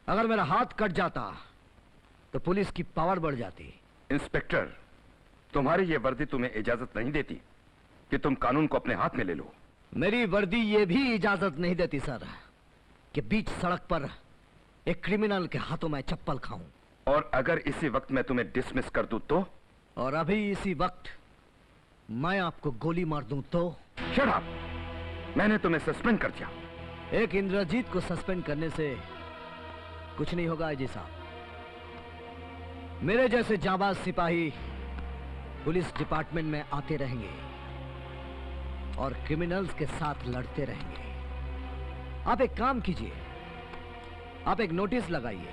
अगर मेरा हाथ कट जाता तो पुलिस की पावर बढ़ जाती। इंस्पेक्टर, तुम्हारी ये वर्दी तुम्हें इजाजत नहीं देती कि तुम कानून को अपने हाथ में ले लो। मेरी वर्दी ये भी इजाजत नहीं देती सर कि बीच सड़क पर एक क्रिमिनल के हाथों में चप्पल खाऊं। और अगर इसी वक्त मैं तुम्हें डिसमिस कर दूं तो? और अभी इसी वक्त मैं आपको गोली मार दूं तो? Shut up! मैंने तुम्हें सस्पेंड कर दिया। एक इंद्रजीत को सस्पेंड करने से कुछ नहीं होगा आईजी साहब। मेरे जैसे जाबाज सिपाही पुलिस डिपार्टमेंट में आते रहेंगे और क्रिमिनल्स के साथ लड़ते रहेंगे। आप एक काम कीजिए, आप एक नोटिस लगाइए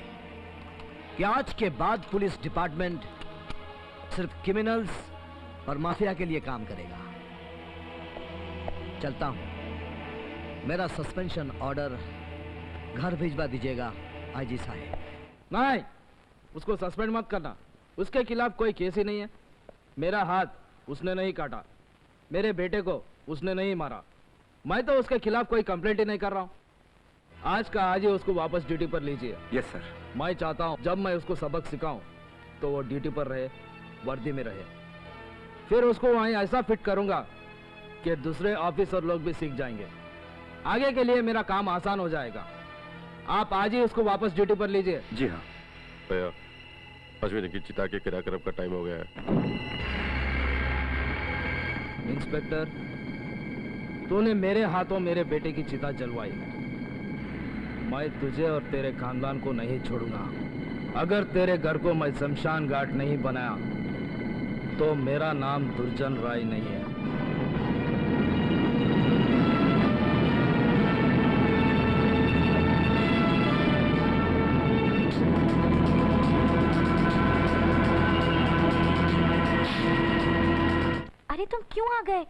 कि आज के बाद पुलिस डिपार्टमेंट सिर्फ क्रिमिनल्स और माफिया के लिए काम करेगा। चलता हूं। मेरा सस्पेंशन ऑर्डर घर भिजवा दीजिएगा आईजी साहब। नहीं, उसको सस्पेंड मत करना। उसके खिलाफ कोई केस ही नहीं है। मेरा हाथ उसने नहीं काटा, मेरे बेटे को उसने नहीं मारा। मैं तो उसके खिलाफ कोई कंप्लेंट ही नहीं कर रहा हूं। आज का आज ही उसको वापस ड्यूटी पर लीजिए। Yes sir. मैं चाहता हूं जब मैं उसको सबक सिखाऊं तो वो ड्यूटी पर रहे, वर्दी में रहे। फिर उसको वहीं ऐसा फिट करूंगा कि दूसरे ऑफिसर लोग भी सीख जाएंगे। आगे के लिए मेरा काम आसान हो जाएगा। आप आज ही उसको वापस ड्यूटी पर लीजिए। जी हाँ भैया, अश्विनी की चिता के क्रियाक्रम का टाइम हो गया है। इंस्पेक्टर, तूने मेरे हाथों मेरे बेटे की चिता जलवाई। मैं तुझे और तेरे खानदान को नहीं छोड़ूंगा। अगर तेरे घर को मैं शमशान घाट नहीं बनाया तो मेरा नाम दुर्जन राय नहीं है। अरे तुम क्यों आ गए?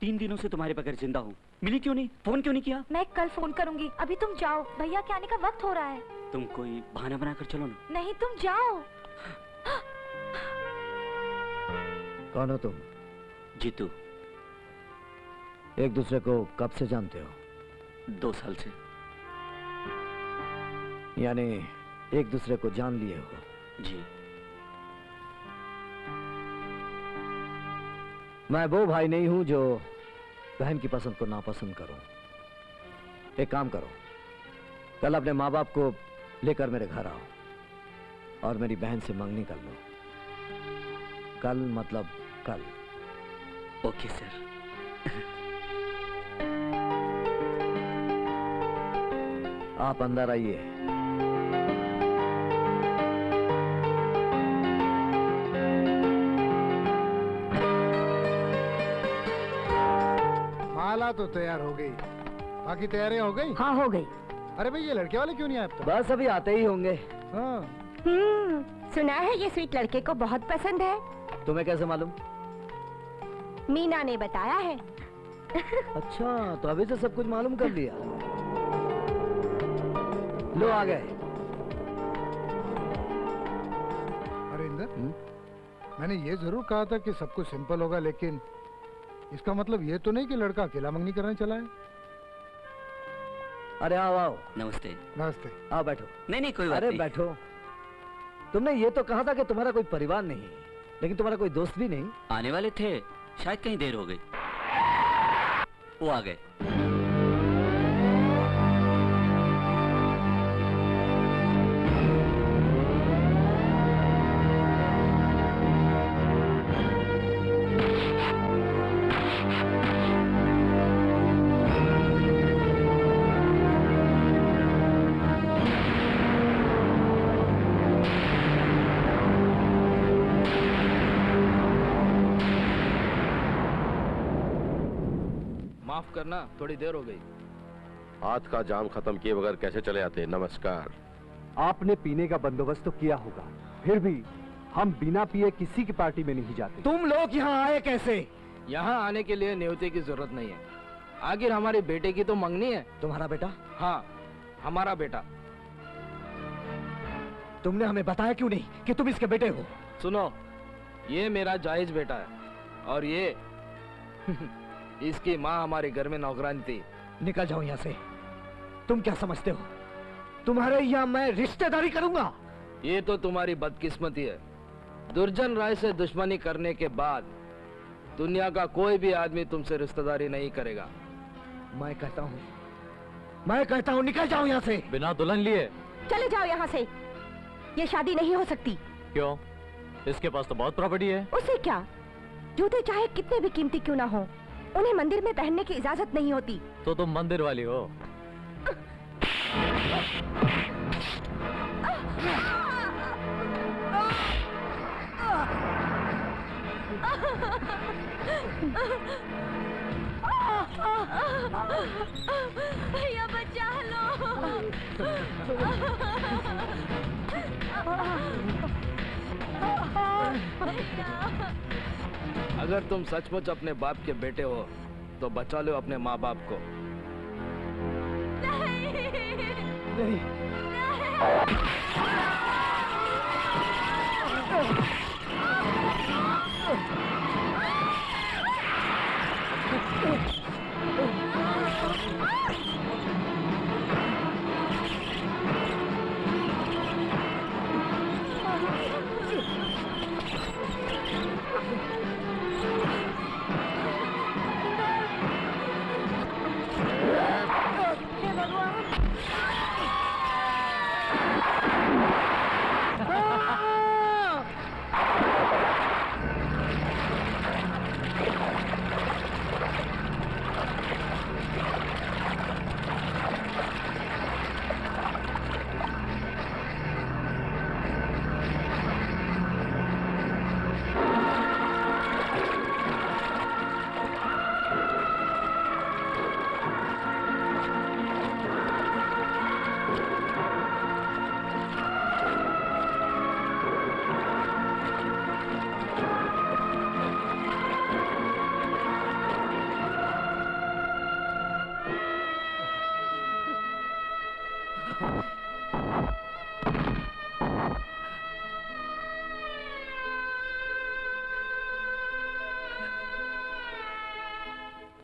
3 दिनों से तुम्हारे बगैर जिंदा हूँ। मिली क्यों नहीं? फोन क्यों नहीं किया? मैं कल फोन करूंगी, अभी तुम जाओ, भैया के आने का वक्त हो रहा है। तुम कोई बहाना बनाकर चलो ना। नहीं, तुम जाओ। कौन हो तुम? जीतू। एक दूसरे को कब से जानते हो? 2 साल से। यानी एक दूसरे को जान लिए हो? जी। मैं वो भाई नहीं हूं जो बहन की पसंद को नापसंद करूं। एक काम करो, कल अपने माँ बाप को लेकर मेरे घर आओ और मेरी बहन से मंगनी कर लो। कल मतलब कल। Okay sir. आप अंदर आइए। माला तो तैयार हो गई, बाकी तैयारियां हो गई? हाँ, हो गई। अरे भाई, ये लड़के वाले क्यों नहीं आए अब तक? बस अभी आते ही होंगे। हाँ। सुना है ये स्वीट लड़के को बहुत पसंद है। तुम्हें कैसे मालूम? मीना ने बताया है। अच्छा, तो अभी से सब कुछ मालूम कर लिया। लो आ गए। अरे इंदर, मैंने ये जरूर कहा था कि सब कुछ सिंपल होगा, लेकिन इसका मतलब ये तो नहीं कि लड़का अकेला मंगनी करने चला है। अरे आओ आओ। नमस्ते। नमस्ते। आओ बैठो। नहीं कोई बात अरे नहीं। बैठो। तुमने ये तो कहा था कि तुम्हारा कोई परिवार नहीं, लेकिन तुम्हारा कोई दोस्त भी नहीं। आने वाले थे, शायद कहीं देर हो गई। वो आ गए। माफ करना, थोड़ी देर हो गई। हाथ का जाम खत्म किए बगैर कैसे चले आते? नमस्कार। आपने पीने का बंदोबस्त तो किया होगा, फिर भी हम बिना पिए किसी की पार्टी में नहीं जाते। तुम लोग यहाँ आए कैसे? यहाँ आने के लिए न्योते की जरूरत नहीं है। आखिर हमारे बेटे की तो मंगनी है। तुम्हारा बेटा? हाँ, हमारा बेटा। तुमने हमें बताया क्यों नहीं कि तुम इसके बेटे हो? सुनो, ये मेरा जायज बेटा है और ये इसकी माँ हमारे घर में नौकरानी थी। निकल जाओ यहाँ से। तुम क्या समझते हो तुम्हारे यहाँ मैं रिश्तेदारी करूंगा? ये तो तुम्हारी बदकिस्मती है। दुर्जन राय से दुश्मनी करने के बाद दुनिया का कोई भी आदमी तुमसे रिश्तेदारी नहीं करेगा। मैं कहता हूँ निकल जाओ यहाँ से। बिना दुल्हन लिए चले जाओ यहाँ से। ये शादी नहीं हो सकती। क्यों? इसके पास तो बहुत प्रॉपर्टी है। उससे क्या? जूते चाहे कितने भी कीमती क्यों ना हो, उन्हें मंदिर में पहनने की इजाजत नहीं होती। तो तुम मंदिर वाली हो। भैया बचा लो। अगर तुम सचमुच अपने बाप के बेटे हो तो बचा लो अपने माँ बाप को। नहीं।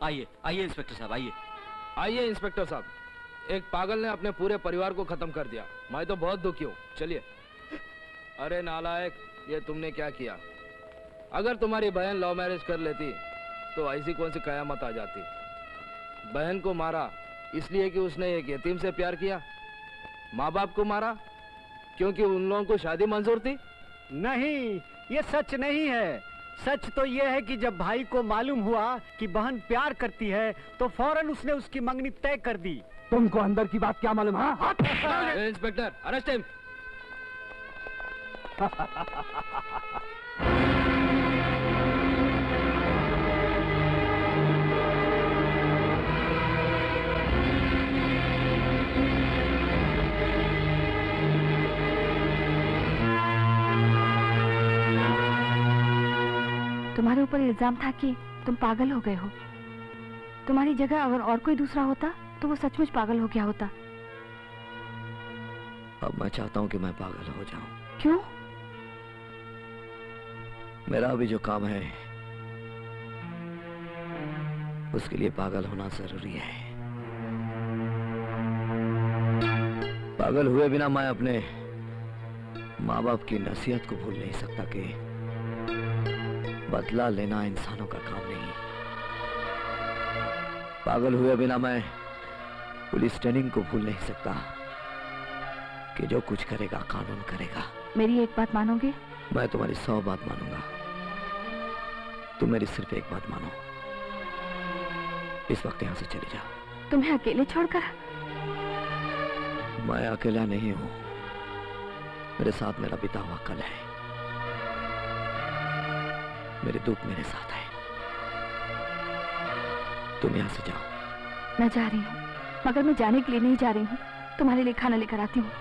आइए आइए इंस्पेक्टर साहब आइए। आइए इंस्पेक्टर साहब, एक पागल ने अपने पूरे परिवार को खत्म कर दिया। मैं तो बहुत दुखी हूँ। चलिए। अरे नालायक, ये तुमने क्या किया? अगर तुम्हारी बहन लव मैरिज कर लेती तो ऐसी कौन सी कयामत आ जाती? बहन को मारा इसलिए कि उसने एक यतीम से प्यार किया। माँ बाप को मारा क्योंकि उन लोगों को शादी मंजूर थी। नहीं, ये सच नहीं है। सच तो ये है कि जब भाई को मालूम हुआ कि बहन प्यार करती है तो फौरन उसने उसकी मंगनी तय कर दी। तुमको अंदर की बात क्या मालूम? हाँ? Inspector, arrest him. तुम्हारे ऊपर इल्जाम था कि तुम पागल हो गए हो। तुम्हारी जगह अगर और कोई दूसरा होता तो वो सचमुच पागल हो गया होता। अब मैं चाहता हूं कि मैं पागल हो जाऊं। क्यों? मेरा अभी जो काम है उसके लिए पागल होना जरूरी है। पागल हुए बिना मैं अपने माँ बाप की नसीहत को भूल नहीं सकता कि बदला लेना इंसानों का काम नहीं। पागल हुए बिना मैं पुलिस ट्रेनिंग को भूल नहीं सकता कि जो कुछ करेगा कानून करेगा। मेरी एक बात मानोगे? मैं तुम्हारी 100 बात मानूंगा। तुम मेरी सिर्फ एक बात मानो। इस वक्त यहां से चली जाओ। तुम्हें अकेले छोड़कर? मैं अकेला नहीं हूं। मेरे साथ मेरा बीता हुआ कल है। मेरे दुख मेरे साथ है। तुम यहां से जाओ। मैं जा रही हूँ, मगर मैं जाने के लिए नहीं जा रही हूँ। तुम्हारे लिए खाना लेकर आती हूँ।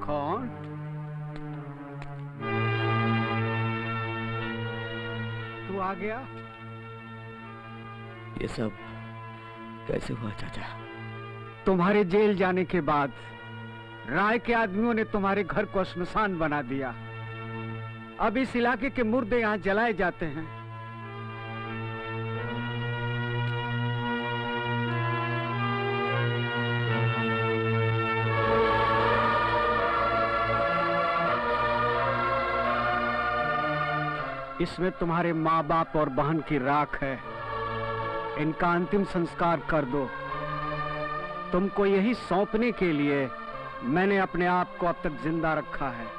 कौन? तू आ गया? ये सब कैसे हुआ चाचा? तुम्हारे जेल जाने के बाद राय के आदमियों ने तुम्हारे घर को श्मशान बना दिया। अब इस इलाके के मुर्दे यहाँ जलाए जाते हैं। इसमें तुम्हारे माँ बाप और बहन की राख है। इनका अंतिम संस्कार कर दो। तुमको यही सौंपने के लिए मैंने अपने आप को अब तक जिंदा रखा है।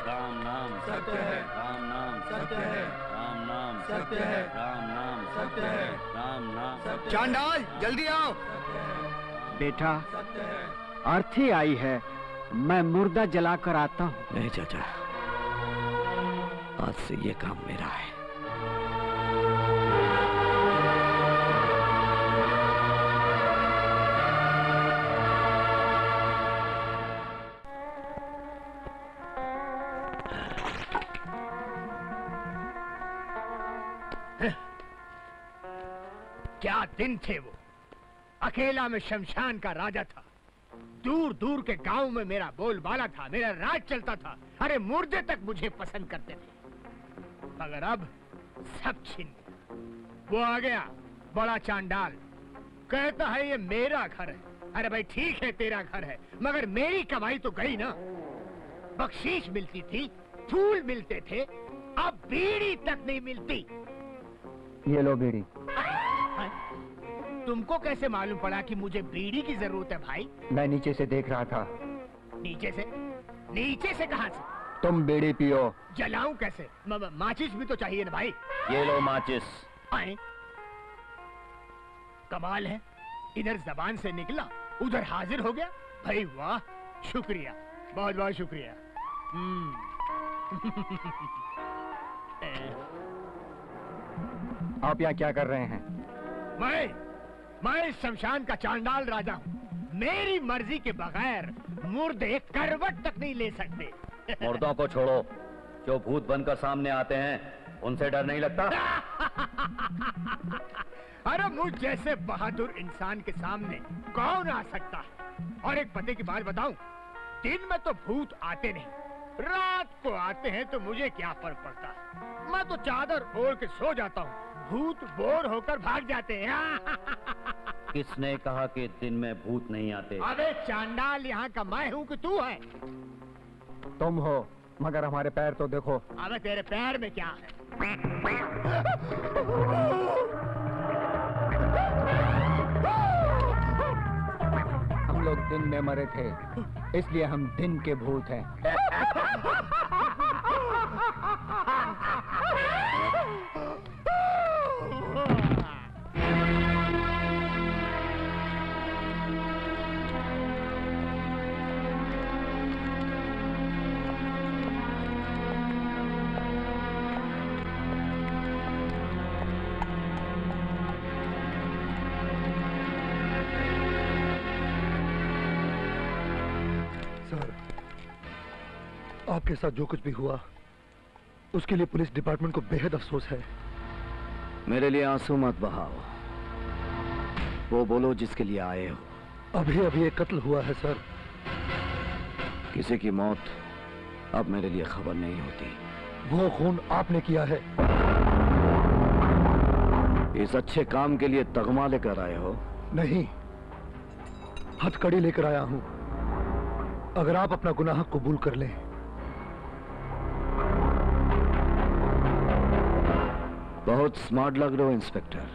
राम नाम सत्य है, राम नाम सत्य है, राम नाम सत्य है, राम नाम सत्य है, राम नाम। चांडाल जल्दी आओ। बेटा, अर्थी आई है, मैं मुर्दा जलाकर आता हूँ। नहीं चाचा, आज से ये काम मेरा है। क्या दिन थे वो। अकेला मैं शमशान का राजा था। दूर दूर के गांव में मेरा बोलबाला था, मेरा राज चलता था। अरे मुर्दे तक मुझे पसंद करते थे। मगर अब सब छिन गया। वो आ गया बड़ा चांडाल, कहता है ये मेरा घर है। अरे भाई ठीक है तेरा घर है, मगर मेरी कमाई तो गई ना। बख्शीश मिलती थी, फूल मिलते थे, अब बीड़ी तक नहीं मिलती। ये लो बीड़ी। तुमको कैसे मालूम पड़ा कि मुझे बीड़ी की जरूरत है भाई? मैं नीचे से देख रहा था। नीचे से? नीचे से कहां से? तुम बीड़ी पियो। जलाऊं कैसे? माचिस भी तो चाहिए ना भाई। ये लो माचिस। आए। कमाल है, इधर जबान से निकला उधर हाजिर हो गया। भाई वाह, शुक्रिया, बहुत बहुत शुक्रिया। आप यहाँ क्या कर रहे हैं? मैं इस शमशान का चांडाल राजा हूँ। मेरी मर्जी के बगैर मुर्दे करवट तक नहीं ले सकते। मुर्दों को छोड़ो, जो भूत बनकर सामने आते हैं उनसे डर नहीं लगता? अरे मुझ जैसे बहादुर इंसान के सामने कौन आ सकता है? और एक पते की बात बताऊं, दिन में तो भूत आते नहीं, रात को आते हैं तो मुझे क्या फर्क पड़ता है। मैं तो चादर ओढ़ के सो जाता हूँ, भूत बोर होकर भाग जाते हैं। किसने कहा कि दिन में भूत नहीं आते? अबे चांडाल, यहाँ का मैं हूँ कि तू है? तुम हो, मगर हमारे पैर तो देखो। अबे तेरे पैर में क्या है? हम लोग दिन में मरे थे, इसलिए हम दिन के भूत हैं। आपके साथ जो कुछ भी हुआ उसके लिए पुलिस डिपार्टमेंट को बेहद अफसोस है। मेरे लिए आंसू मत बहाओ, वो बोलो जिसके लिए आए हो। अभी अभी एक कत्ल हुआ है सर। किसी की मौत अब मेरे लिए खबर नहीं होती। वो खून आपने किया है। इस अच्छे काम के लिए तगमा लेकर आए हो? नहीं, हथकड़ी लेकर आया हूं। अगर आप अपना गुनाह कबूल कर लें। बहुत स्मार्ट लग रहे हो इंस्पेक्टर।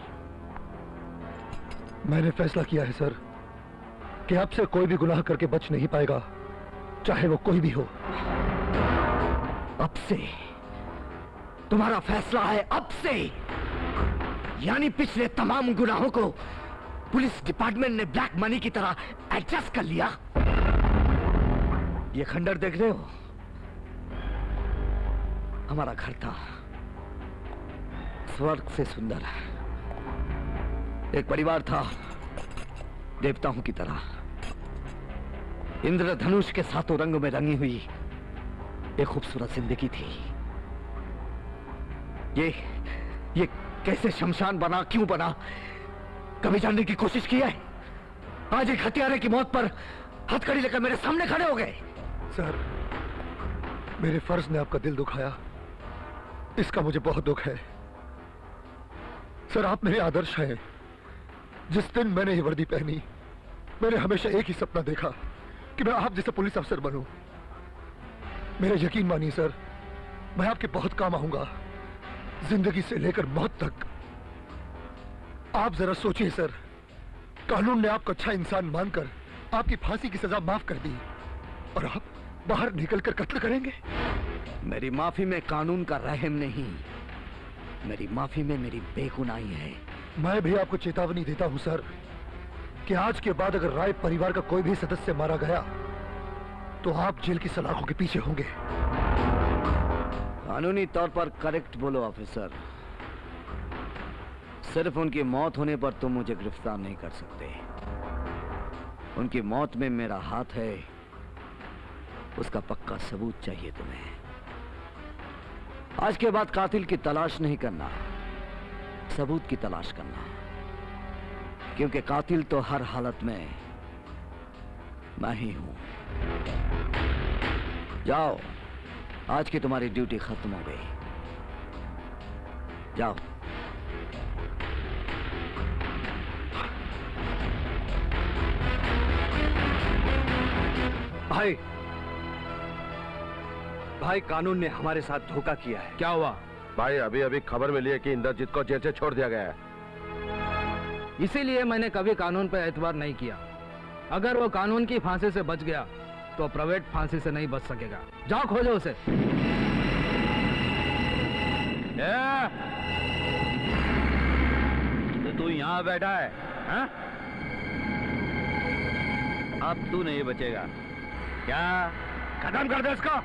मैंने फैसला किया है सर कि अब से कोई भी गुनाह करके बच नहीं पाएगा, चाहे वो कोई भी हो। अब से तुम्हारा फैसला है? अब से यानी पिछले तमाम गुनाहों को पुलिस डिपार्टमेंट ने ब्लैक मनी की तरह एडजस्ट कर लिया। ये खंडर देख रहे हो, हमारा घर था, स्वर्ग से सुंदर। एक परिवार था देवताओं की तरह, इंद्रधनुष के सातों रंगों में रंगी हुई एक खूबसूरत जिंदगी थी। ये कैसे शमशान बना, क्यों बना, कभी जानने की कोशिश की है? आज एक हत्यारे की मौत पर हथकड़ी लेकर मेरे सामने खड़े हो गए। सर, मेरे फर्ज ने आपका दिल दुखाया, इसका मुझे बहुत दुख है। सर आप मेरे आदर्श हैं। जिस दिन मैंने ये वर्दी पहनी, मैंने हमेशा एक ही सपना देखा कि मैं आप जैसा पुलिस अफसर बनूं। मेरा यकीन मानिए सर, मैं आपके बहुत काम आऊंगा, जिंदगी से लेकर मौत तक। आप जरा सोचिए सर, कानून ने आपको अच्छा इंसान मानकर आपकी फांसी की सजा माफ कर दी और आप बाहर निकलकर कत्ल करेंगे। मेरी माफी में कानून का रहम नहीं, मेरी माफी में मेरी बेगुनाही है। मैं भी आपको चेतावनी देता हूं सर कि आज के बाद अगर राय परिवार का कोई भी सदस्य मारा गया तो आप जेल की सलाखों के पीछे होंगे। कानूनी तौर पर करेक्ट बोलो ऑफिसर। सिर्फ उनकी मौत होने पर तुम मुझे गिरफ्तार नहीं कर सकते। उनकी मौत में मेरा हाथ है, उसका पक्का सबूत चाहिए तुम्हें। आज के बाद कातिल की तलाश नहीं करना, सबूत की तलाश करना, क्योंकि कातिल तो हर हालत में मैं ही हूं। जाओ, आज की तुम्हारी ड्यूटी खत्म हो गई, जाओ। भाई, भाई कानून ने हमारे साथ धोखा किया है। क्या हुआ? भाई अभी अभी खबर मिली है कि इंद्रजीत को जेल से छोड़ दिया गया है। इसीलिए मैंने कभी कानून पर एतबार नहीं किया। अगर वो कानून की फांसी से बच गया तो प्राइवेट फांसी से नहीं बच सकेगा। जाओ खोजो उसे। तो तू यहाँ बैठा है, हाँ? अब तू नहीं बचेगा। क्या? खत्म कर दे इसको।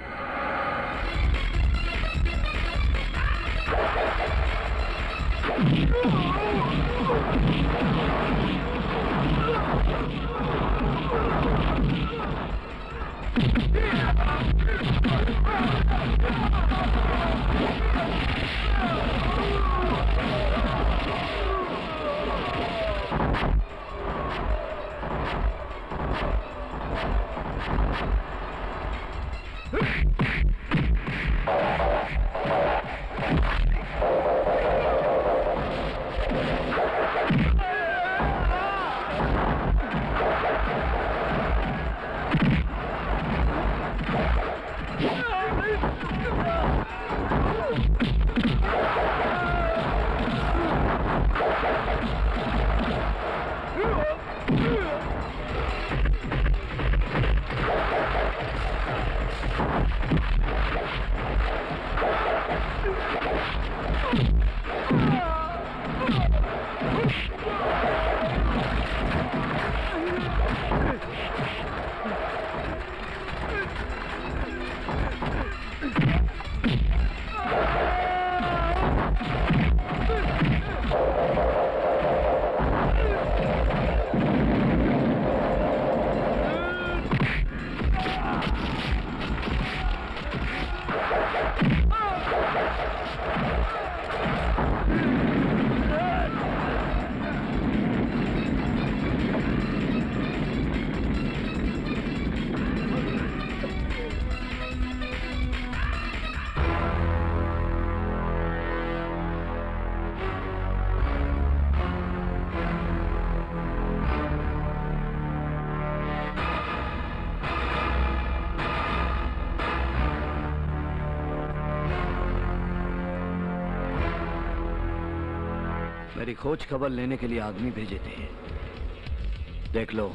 मेरी खोज खबर लेने के लिए आदमी भेजे थे। देख लो,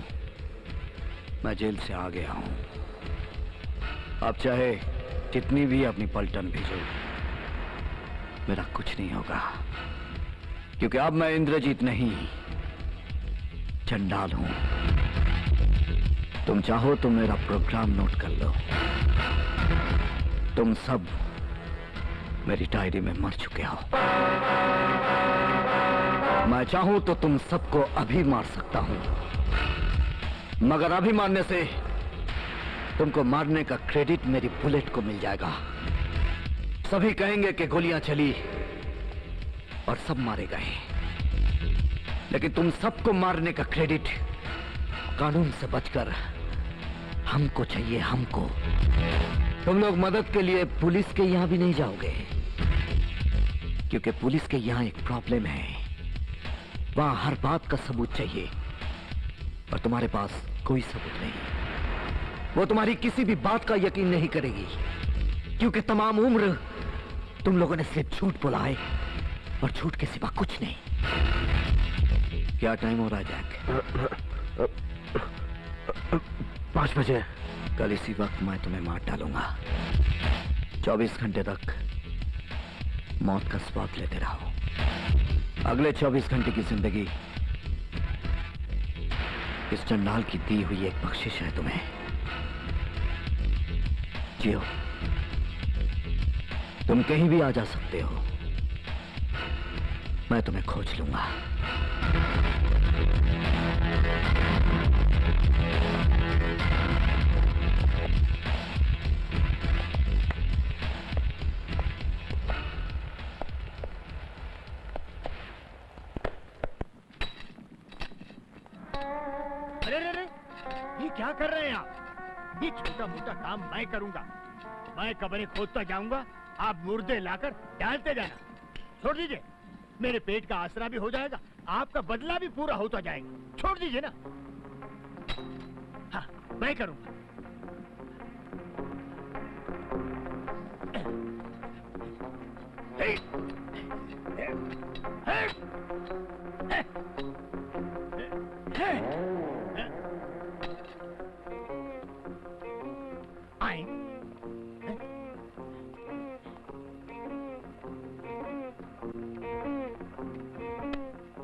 मैं जेल से आ गया हूं। आप चाहे जितनी भी अपनी पलटन भेजो, मेरा कुछ नहीं होगा, क्योंकि अब मैं इंद्रजीत नहीं, चंडाल हूं। तुम चाहो तो मेरा प्रोग्राम नोट कर लो। तुम सब मेरी डायरी में मर चुके हो। मैं चाहूं तो तुम सबको अभी मार सकता हूं, मगर अभी मारने से तुमको मारने का क्रेडिट मेरी बुलेट को मिल जाएगा। सभी कहेंगे कि गोलियां चली और सब मारे गए, लेकिन तुम सबको मारने का क्रेडिट कानून से बचकर हमको चाहिए, हमको। तुम लोग मदद के लिए पुलिस के यहां भी नहीं जाओगे, क्योंकि पुलिस के यहां एक प्रॉब्लम है। वहां हर बात का सबूत चाहिए, और तुम्हारे पास कोई सबूत नहीं। वो तुम्हारी किसी भी बात का यकीन नहीं करेगी, क्योंकि तमाम उम्र तुम लोगों ने सिर्फ झूठ बोला है, और झूठ के सिवा कुछ नहीं। क्या टाइम हो रहा है जैक? 5 बजे। कल इसी वक्त मैं तुम्हें मार डालूंगा। 24 घंटे तक मौत का स्वाद लेते रहो। अगले 24 घंटे की जिंदगी इस चंडाल की दी हुई एक बख्शिश है तुम्हें। जियो, तुम कहीं भी आ जा सकते हो, मैं तुम्हें खोज लूंगा। अरे अरे, ये क्या कर रहे हैं आप? ये छोटा मोटा काम मैं करूंगा। मैं कब्रें खोदता जाऊंगा, आप मुर्दे लाकर डालते जाना। छोड़ दीजिए, मेरे पेट का आसरा भी हो जाएगा, आपका बदला भी पूरा होता जाएगा। छोड़ दीजिए ना। हाँ, मैं करूंगा। आए।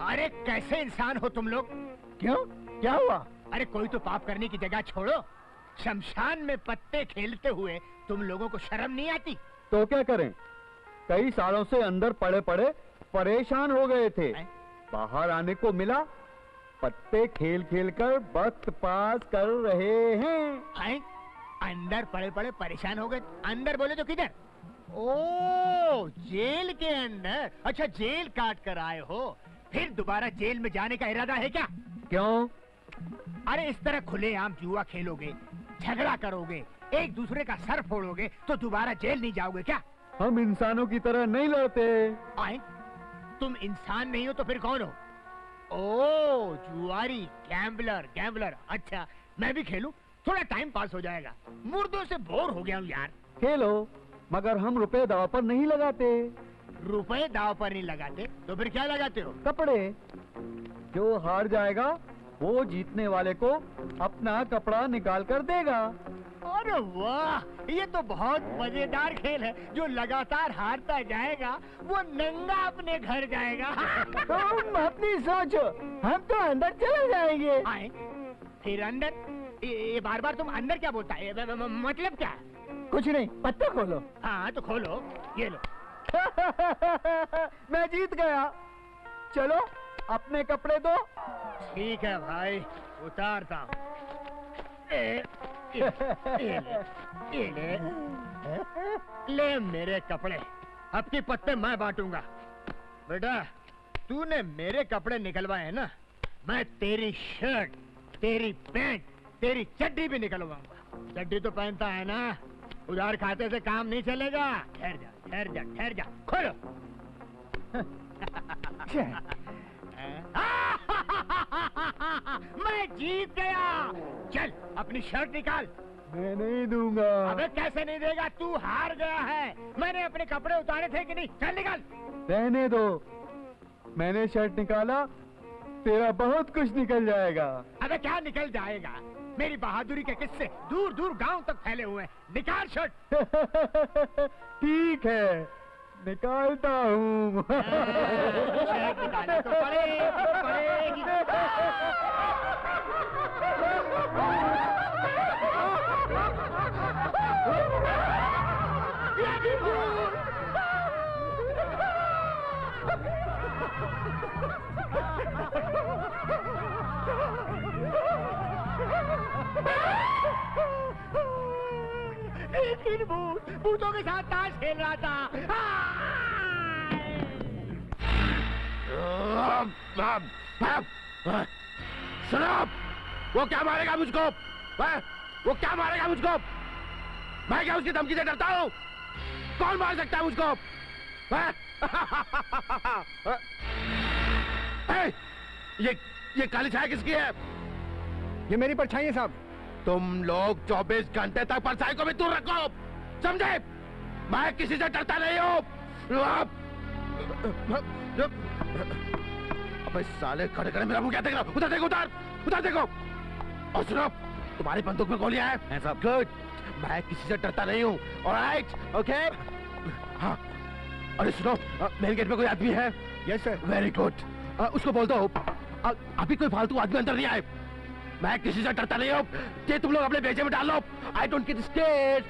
अरे कैसे इंसान हो तुम लोग? क्यों, क्या हुआ? अरे कोई तो पाप करने की जगह छोड़ो। शमशान में पत्ते खेलते हुए तुम लोगों को शर्म नहीं आती? तो क्या करें, कई सालों से अंदर पड़े पड़े परेशान हो गए थे। बाहर आने को मिला, पत्ते खेल खेल कर वक्त पास कर रहे हैं। अंदर पड़े पड़े परेशान हो गए? अंदर बोले तो किधर? ओ, जेल के अंदर। अच्छा, जेल काट कर आए हो, फिर दोबारा जेल में जाने का इरादा है क्या? क्यों? अरे इस तरह खुलेआम जुआ खेलोगे, झगड़ा करोगे, एक दूसरे का सर फोड़ोगे तो दोबारा जेल नहीं जाओगे क्या? हम इंसानों की तरह नहीं लड़ते। आए? तुम इंसान नहीं हो तो फिर कौन हो? ओ, जुआरी, गैम्बलर, गैम्बलर। अच्छा, मैं भी खेलूं? थोड़ा टाइम पास हो जाएगा। मुर्दों से बोर हो गया हूँ यार। खेलो, मगर हम रुपए दाव पर नहीं लगाते। रुपए दाव पर नहीं लगाते तो फिर क्या लगाते हो? कपड़े। जो हार जाएगा वो जीतने वाले को अपना कपड़ा निकाल कर देगा। अरे वाह, ये तो बहुत मजेदार खेल है। जो लगातार हारता जाएगा वो नंगा अपने घर जाएगा। तुम अपनी सोचो, हम तो अंदर चले जाएंगे। आए? फिर अंदर? ये बार बार तुम अंदर क्या बोलता है? मतलब क्या? कुछ नहीं, पत्ते खोलो। हाँ तो खोलो, ये लो। मैं जीत गया। चलो अपने कपड़े दो। ठीक है भाई, उतारता हूँ। ये ले मेरे कपड़े। अब की पत्ते मैं बांटूंगा। बेटा, तूने मेरे कपड़े निकलवाए हैं ना, मैं तेरी शर्ट, तेरी पैंट, तेरी चड्डी भी निकलवाऊंगा। चड्डी तो पहनता है ना, उधार खाते से काम नहीं चलेगा। ठहर जा, ठहर जा, ठहर जा, खोलो। मैं जीत गया। चल अपनी शर्ट निकाल। मैं नहीं दूंगा। अबे कैसे नहीं देगा? तू हार गया है। मैंने अपने कपड़े उतारे थे कि नहीं? चल निकाल। रहने दो, मैंने शर्ट निकाला, तेरा बहुत कुछ निकल जाएगा। अबे क्या निकल जाएगा? मेरी बहादुरी के किस्से दूर दूर गांव तक फैले हुए हैं। निकाल शर्ट। ठीक है, निकालता हूँ। शर्ट निकालनी तो पड़ेगी। लेकिन भूतों के साथ ताश खेल रहा था। शराब! वो क्या मारेगा मुझको? वो क्या मारेगा मुझको? मैं क्या उसकी धमकी से डरता हूँ? कौन मार सकता है मुझको? ये काली छाया किसकी है? ये मेरी परछाई है साहब। तुम लोग 24 घंटे तक परछाई को भी दूर रखो, समझे? मैं किसी से डरता नहीं हूँ। अबे साले खड़े खड़े मेरा मुंह क्या देख रहा? उधर देखो, उधर देखो। और सुनो, तुम्हारी बंदूक में गोलियां हैं? सब गुड। मैं किसी से डरता नहीं हूँ। Alright, okay? हाँ। अरे सुनो, मेन गेट पे कोई आदमी है? Yes sir. Very good. उसको बोल दो अभी कोई फालतू आदमी अंदर नहीं आए। मैं किसी से डरता नहीं हूँ। ये तुम लोग अपने भेजे में डाल लो। I don't get scared.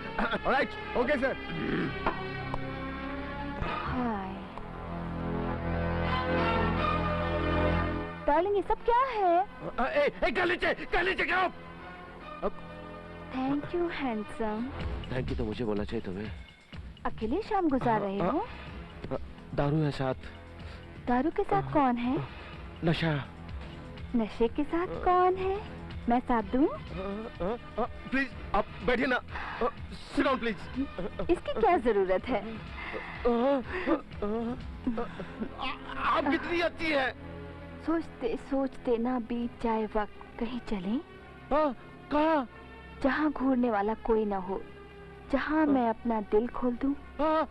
Alright, okay sir. Darling, ये सब क्या है? कर लीजिए करो। Thank you handsome. Thank you तो मुझे बोलना चाहिए तुम्हें। अकेले शाम गुजार रहे हो? दारू है साथ। दारू के साथ कौन है? नशा। नशे के साथ कौन है? मैं साथ दूं? प्लीज आप बैठिए ना। Sit down please. इसकी क्या जरूरत है? आप कितनी अच्छी है। सोचते सोचते ना बीत जाए वक्त, कहीं चलें? कहाँ? जहाँ घूरने वाला कोई ना हो, जहाँ मैं अपना दिल खोल दूं।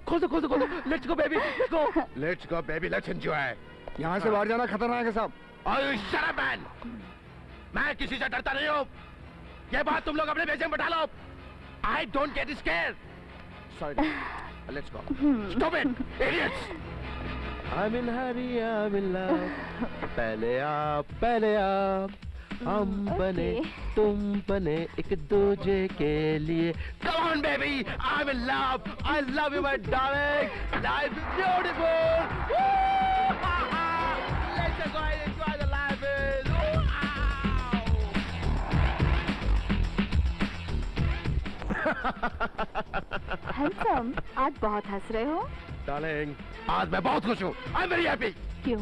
खोल दो। Let's go baby, let's go baby, let's enjoy. यहाँ से बाहर जाना खतरनाक है साहब। Shut up man. मैं किसी से डरता नहीं हूँ। ये बात तुम लोग अपने भेजे में बैठा लो। I don't get scared. Sorry, let's go. Stop it, idiots. I'm in hurry, I'm in love. पहले आप हम बने, तुम बने एक दूजे के लिए। Come on baby, I'm in love. I love you my darling. Life is beautiful. Let's go and enjoy the life. Handsome, आज बहुत हंस रहे हो। Darling, आज मैं बहुत खुश हूँ। I'm very happy. क्यों?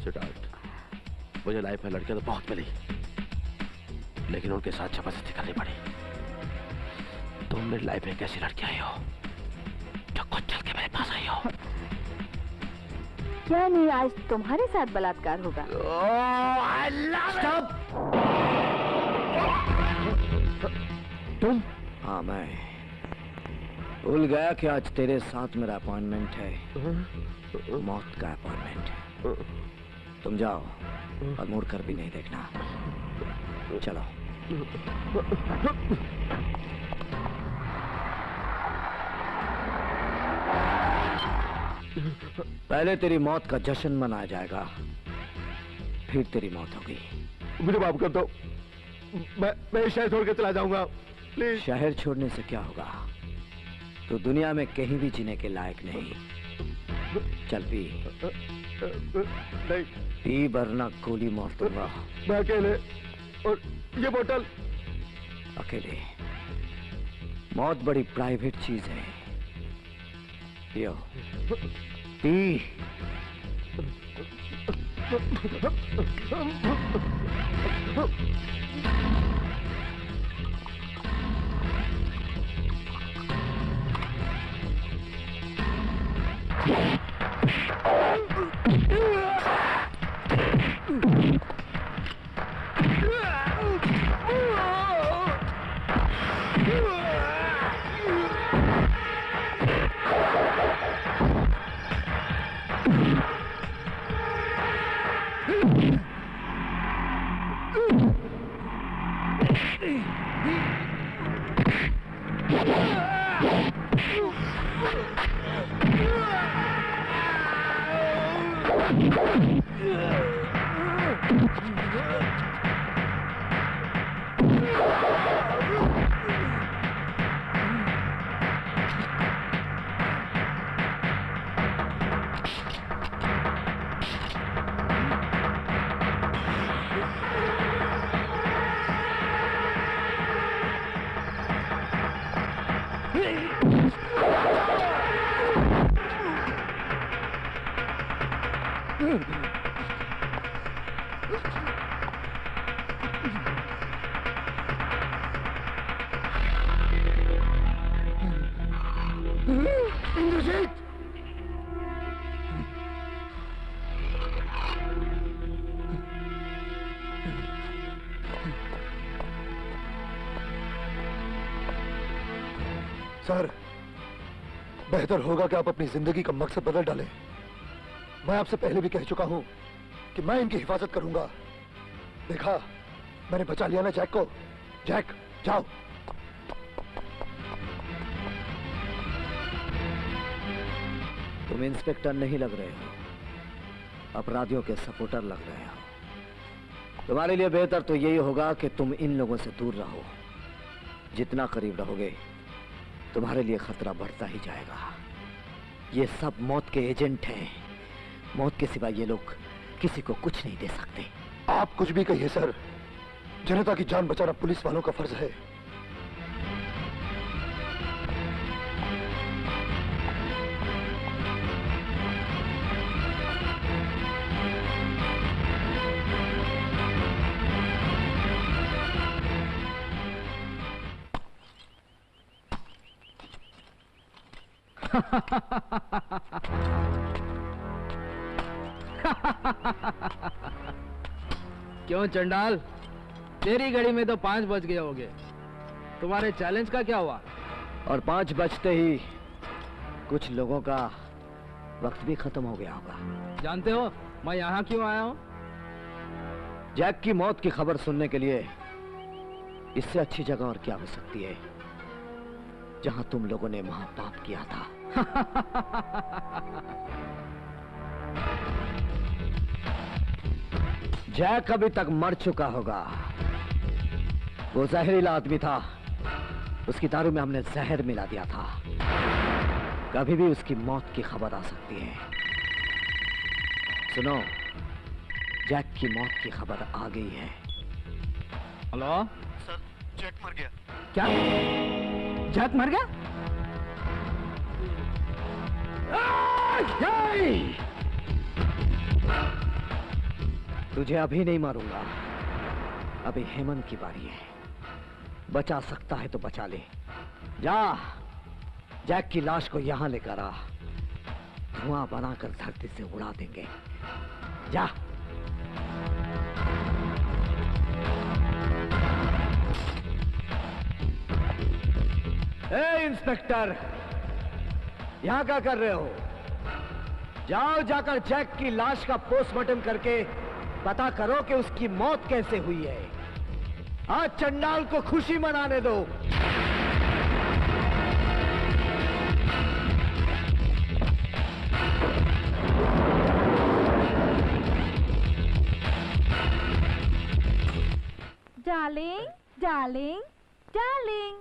Sweetheart, मुझे लाइफ में लड़कियां तो बहुत मिली, लेकिन उनके साथ जबरदस्ती करनी पड़ी। तुम मेरी लाइफ में कैसी लड़की आई हो जो खुद चल के मेरे पास आई हो। क्या नहीं, आज तुम्हारे साथ बलात्कार होगा। I love it. तुम? हाँ, मैं भूल गया कि आज तेरे साथ मेरा अपॉइंटमेंट है। मौत का अपॉइंटमेंट। तुम जाओ और मुड़ कर भी नहीं देखना। चलो। पहले तेरी मौत का जश्न मनाया जाएगा, फिर तेरी मौत होगी। मुझे माफ कर दो। मैं शहर छोड़ के चला जाऊंगा, प्लीज। शहर छोड़ने से क्या होगा? तो दुनिया में कहीं भी जीने के लायक नहीं। चल पी। नहीं। पी वरना गोली मार दूंगा। मैं अकेले, और ये बोतल। अकेले? मौत बड़ी प्राइवेट चीज है। पियो। पी। इंद्रजीत! सर, बेहतर होगा कि आप अपनी जिंदगी का मकसद बदल डालें। मैं आपसे पहले भी कह चुका हूं कि मैं इनकी हिफाजत करूंगा। देखा, मैंने बचा लिया ना जैक को। जैक, जाओ। तुम इंस्पेक्टर नहीं लग रहे हो, अपराधियों के सपोर्टर लग रहे हो। तुम्हारे लिए बेहतर तो यही होगा कि तुम इन लोगों से दूर रहो। जितना करीब रहोगे तुम्हारे लिए खतरा बढ़ता ही जाएगा। ये सब मौत के एजेंट हैं। मौत के सिवा ये लोग किसी को कुछ नहीं दे सकते। आप कुछ भी कहिए सर, जनता की जान बचाना पुलिस वालों का फर्ज है। क्यों चंडाल, तेरी घड़ी में तो 5 बज गए होंगे। तुम्हारे चैलेंज का क्या हुआ? और 5 बजते ही कुछ लोगों का वक्त भी खत्म हो गया होगा। जानते हो मैं यहाँ क्यों आया हूँ? जैक की मौत की खबर सुनने के लिए। इससे अच्छी जगह और क्या हो सकती है जहां तुम लोगों ने महापाप किया था। जैक अभी तक मर चुका होगा। वो जहरीला आदमी था, उसकी दारू में हमने जहर मिला दिया था। कभी भी उसकी मौत की खबर आ सकती है। सुनो, जैक की मौत की खबर आ गई है। हेलो सर, जैक मर गया। क्या? जैक मर गया? तुझे अभी नहीं मारूंगा, अभी हेमंत की बारी है। बचा सकता है तो बचा ले। जा, जैक की लाश को यहां लेकर आ। धुआं बनाकर धरती से उड़ा देंगे। जा। ए इंस्पेक्टर, यहां क्या कर रहे हो? जाओ, जाकर जैक की लाश का पोस्टमार्टम करके पता करो कि उसकी मौत कैसे हुई है। आज चंडाल को खुशी मनाने दो। Darling, darling, darling.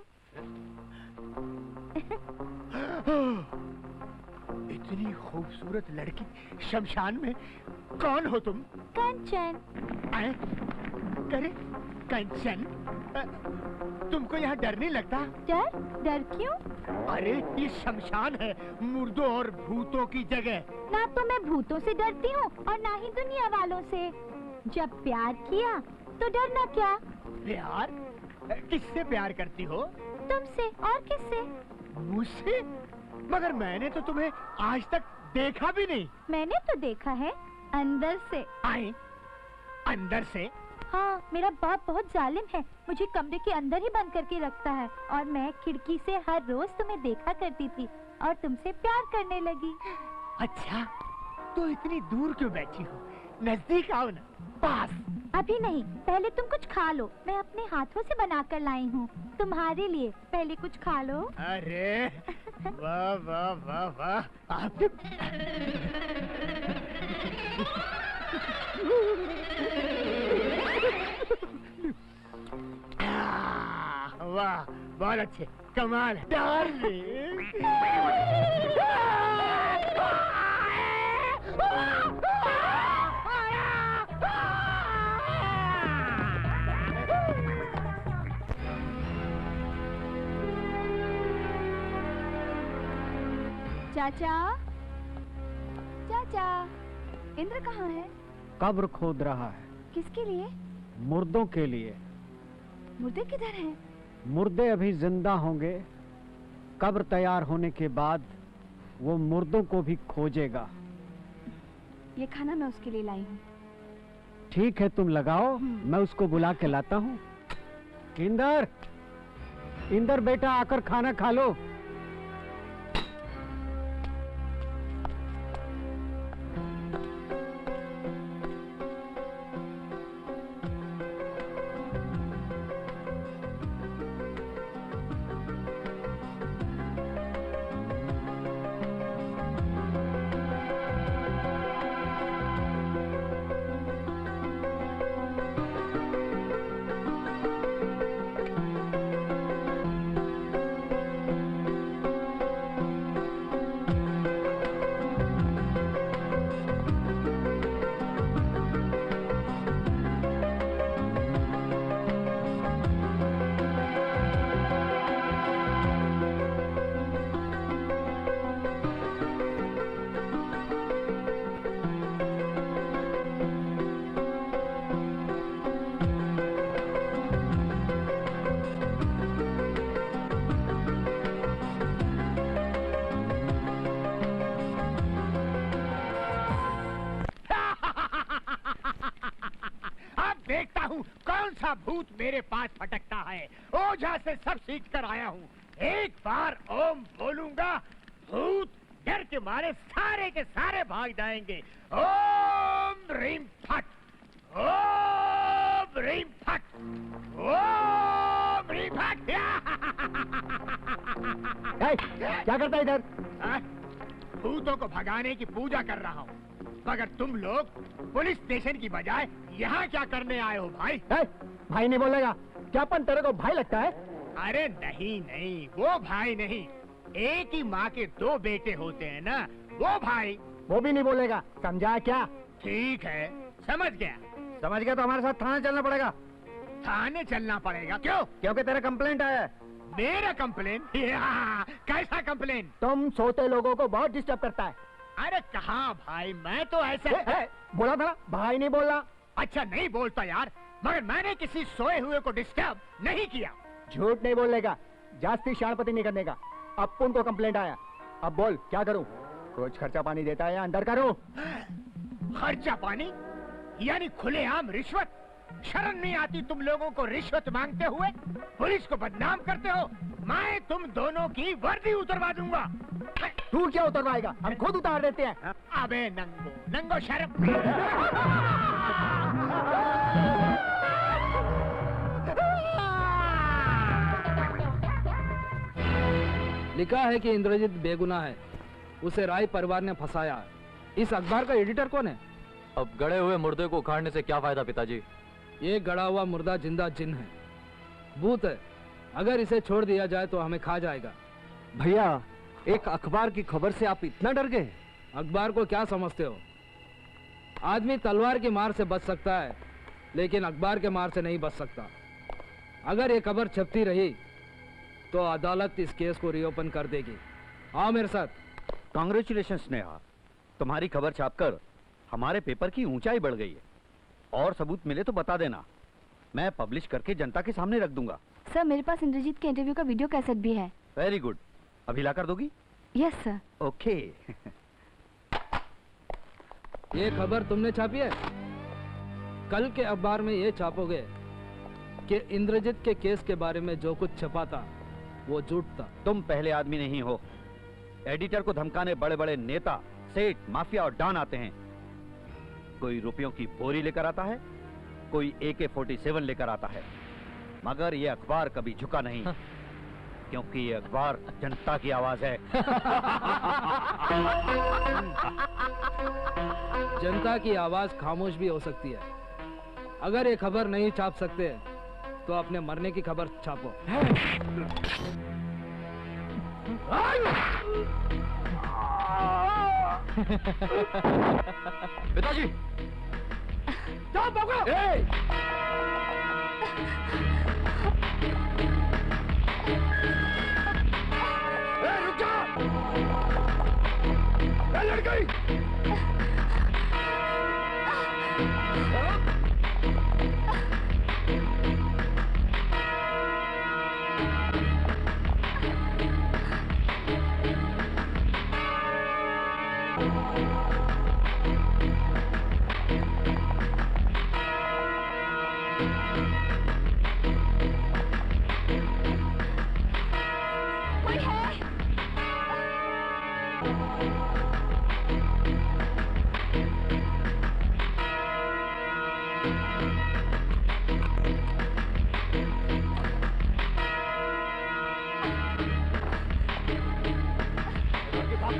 इतनी खूबसूरत लड़की शमशान में, कौन हो तुम? कंचन। अरे कंचन, तुमको यहाँ डर नहीं लगता? डर? डर क्यों? अरे ये शमशान है, मुर्दों और भूतों की जगह। ना तो मैं भूतों से डरती हूँ और ना ही दुनिया वालों से। जब प्यार किया तो डरना क्या? प्यार? किससे प्यार करती हो? तुमसे। और किससे? मुझसे? मगर मैंने तो तुम्हें आज तक देखा भी नहीं। मैंने तो देखा है, अंदर से। आए? अंदर से? हाँ, मेरा बाप बहुत जालिम है। मुझे कमरे के अंदर ही बंद करके रखता है और मैं खिड़की से हर रोज तुम्हें देखा करती थी और तुमसे प्यार करने लगी। अच्छा, तो इतनी दूर क्यों बैठी हो? नजदीक आओ ना, पास। अभी नहीं, पहले तुम कुछ खा लो। मैं अपने हाथों से बना कर लाई हूँ तुम्हारे लिए। पहले कुछ खा लो। अरे वाह वाह वाह वाह, आप वाह, बहुत अच्छे, कमाल है। डार्लिंग, चाचा, चाचा, इंद्र कहाँ है? कब्र खोद रहा है। किसके लिए? मुर्दों के लिए। मुर्दे किधर हैं? मुर्दे अभी जिंदा होंगे। कब्र तैयार होने के बाद वो मुर्दों को भी खोजेगा। ये खाना मैं उसके लिए लाई हूँ। ठीक है, तुम लगाओ, मैं उसको बुला के लाता हूँ। इंदर, इंदर बेटा, आकर खाना खा लो। देखता हूँ कौन सा भूत मेरे पास फटकता है। ओझा से सब सीख कर आया हूँ। एक बार ओम बोलूंगा, भूत डर के मारे सारे के सारे भाग जाएंगे। ओम रीम फट, ओम रीम फट, ओम रीम फट। क्या करता है इधर? भूतों को भगाने की पूजा कर रहा हूँ। मगर तुम लोग पुलिस स्टेशन की बजाय यहाँ क्या करने आए हो भाई? भाई नहीं बोलेगा क्या? अपन तेरे को भाई लगता है? अरे नहीं नहीं, वो भाई नहीं, एक ही माँ के दो बेटे होते हैं ना, वो भाई। वो भी नहीं बोलेगा, समझा क्या? ठीक है, समझ गया। समझ गया तो हमारे साथ थाने चलना पड़ेगा। थाने चलना पड़ेगा? क्यों? क्योंकि तेरा कंप्लेंट आया है। मेरा कंप्लेन? कैसा कंप्लेन? तुम सोते लोगों को बहुत डिस्टर्ब करता है। अरे कहाँ भाई, मैं तो ऐसा बोला था ना, भाई नहीं बोलना। अच्छा नहीं बोलता यार, मगर मैंने किसी सोए हुए को डिस्टर्ब नहीं किया। झूठ नहीं बोलेगा, जास्ती शाणपति नहीं करने का। अपुन को कंप्लेंट आया, अब बोल क्या करूं? रोज खर्चा पानी देता है या अंदर करूं? खर्चा पानी यानी खुलेआम रिश्वत? शर्म नहीं आती तुम लोगों को रिश्वत मांगते हुए? पुलिस को बदनाम करते हो। मैं तुम दोनों की वर्दी उतरवा दूंगा। तू क्या उतरवाएगा? हम खुद उतार देते हैं। अबे नंगो नंगो शर्म। लिखा है कि इंद्रजीत बेगुनाह है, उसे राय परिवार ने फंसाया। इस अखबार का एडिटर कौन है? अब गड़े हुए मुर्दे को उखाड़ने से क्या फायदा पिताजी? ये गड़ा हुआ मुर्दा जिंदा जिन है, भूत है। अगर इसे छोड़ दिया जाए तो हमें खा जाएगा। भैया, एक अखबार की खबर से आप इतना डर गए? अखबार को क्या समझते हो? आदमी तलवार की मार से बच सकता है, लेकिन अखबार के मार से नहीं बच सकता। अगर ये खबर छपती रही तो अदालत इस केस को रीओपन कर देगी। आओ मेरे साथ। कांग्रेचुलेशन स्नेहा, तुम्हारी खबर छापकर हमारे पेपर की ऊंचाई बढ़ गई है। और सबूत मिले तो बता देना, मैं पब्लिश करके जनता के सामने रख दूंगा। सर, मेरे पास इंद्रजीत के इंटरव्यू का वीडियो कैसेट भी है। वेरी गुड, अभी ला कर दोगी? Yes sir. ओके। ये खबर तुमने छापी है? कल के अखबार में ये छापोगे कि इंद्रजीत के केस के बारे में जो कुछ छपा था वो झूठ था। तुम पहले आदमी नहीं हो। एडिटर को धमकाने बड़े बड़े नेता, सेठ, माफिया और डॉन आते हैं। कोई रुपयों की बोरी लेकर आता है, कोई AK-47 लेकर आता है, मगर ये अखबार कभी झुका नहीं। क्योंकि ये अखबार जनता की आवाज है। जनता की आवाज खामोश भी हो सकती है। अगर ये खबर नहीं छाप सकते तो अपने मरने की खबर छापो। पिताजी, जाओ पकड़ो। रुक जा। लड़की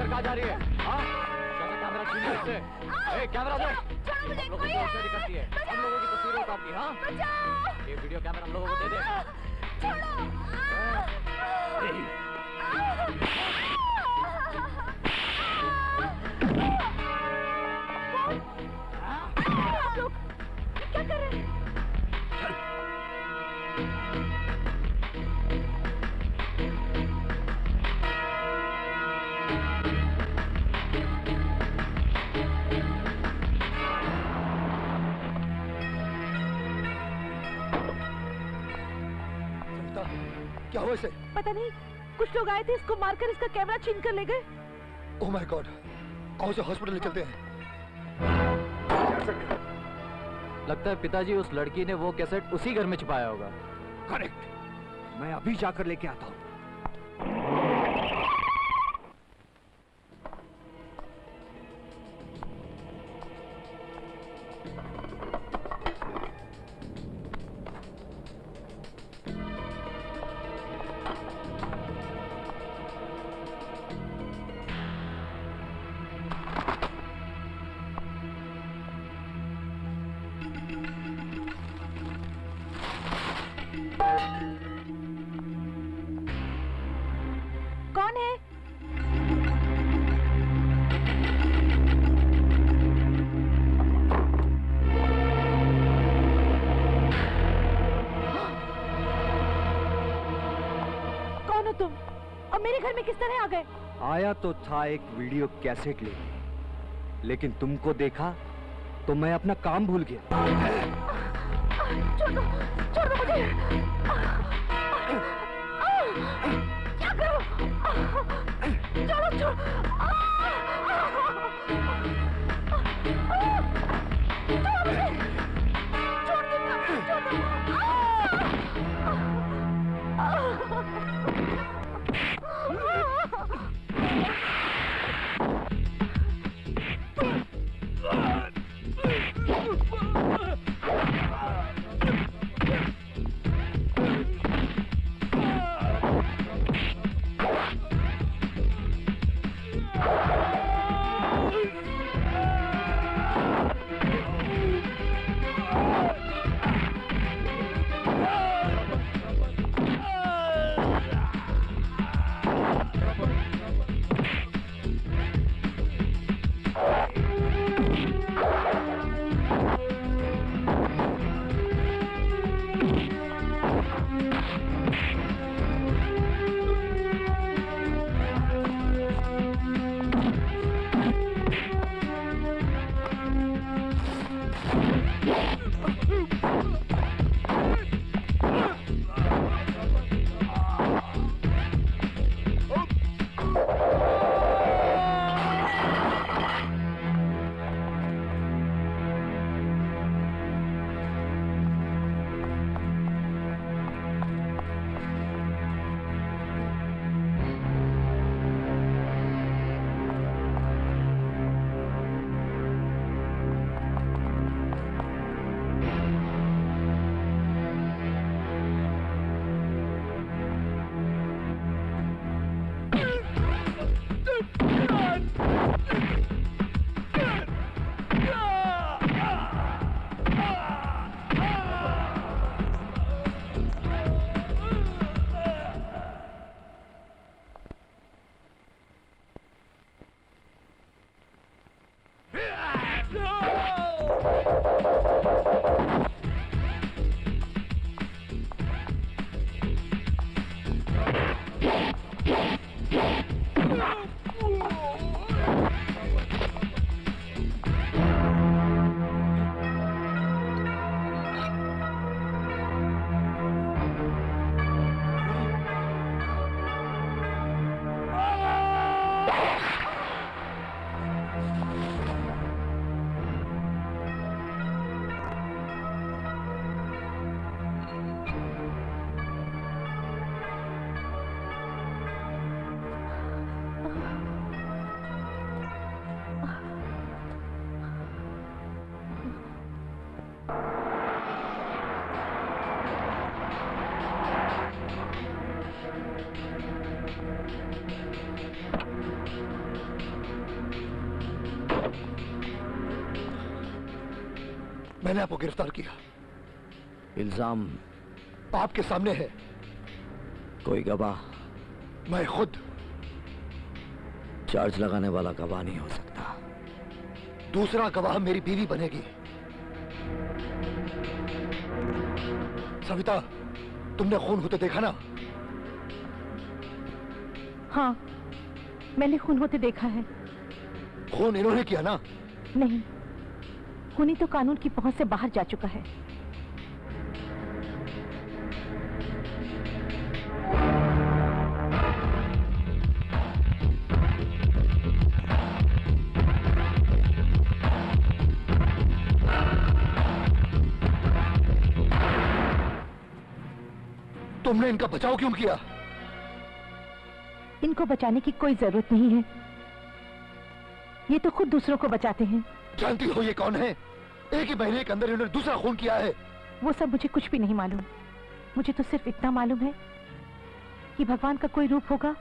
कहाँ जा रही है? हाँ? कैसे कैमरा छीन लिया इससे? ए, कैमरा दे! हम लोगों की चोरी करती है, हम लोगों की तस्वीरें उतारती है, हाँ? ये वीडियो कैमरा हम लोगों को दे दे। क्या कर रहे हैं? क्या हुआ इसे? पता नहीं, कुछ लोग आए थे, इसको मारकर इसका कैमरा छीन कर ले गए। ओह माय गॉड, आओ से हॉस्पिटल ले चलते हैं। लगता है पिताजी उस लड़की ने वो कैसेट उसी घर में छुपाया होगा। करेक्ट। मैं अभी जाकर लेके आता हूं। कौन है? कौन हो तुम? और मेरे घर में किस तरह आ गए? आया तो था एक वीडियो कैसेट ले, लेकिन तुमको देखा तो मैं अपना काम भूल गया। छोड़ दो मुझे। क्या करो? छोड़ो। मैंने आपको गिरफ्तार किया। इल्जाम आपके सामने है। कोई गवाह? मैं खुद। चार्ज लगाने वाला गवाह नहीं हो सकता। दूसरा गवाह मेरी बीवी बनेगी। सविता, तुमने खून होते देखा ना? हाँ, मैंने खून होते देखा है। खून इन्होंने किया ना? नहीं, खूनी तो कानून की पहुंच से बाहर जा चुका है। तुमने इनका बचाव क्यों किया? इनको बचाने की कोई जरूरत नहीं है, ये तो खुद दूसरों को बचाते हैं। जानती हो ये कौन है? एक ही महीने के अंदर इन्होंने दूसरा खून किया है। वो सब मुझे कुछ भी नहीं मालूम। मुझे तो सिर्फ इतना मालूम है कि भगवान का कोई रूप होगा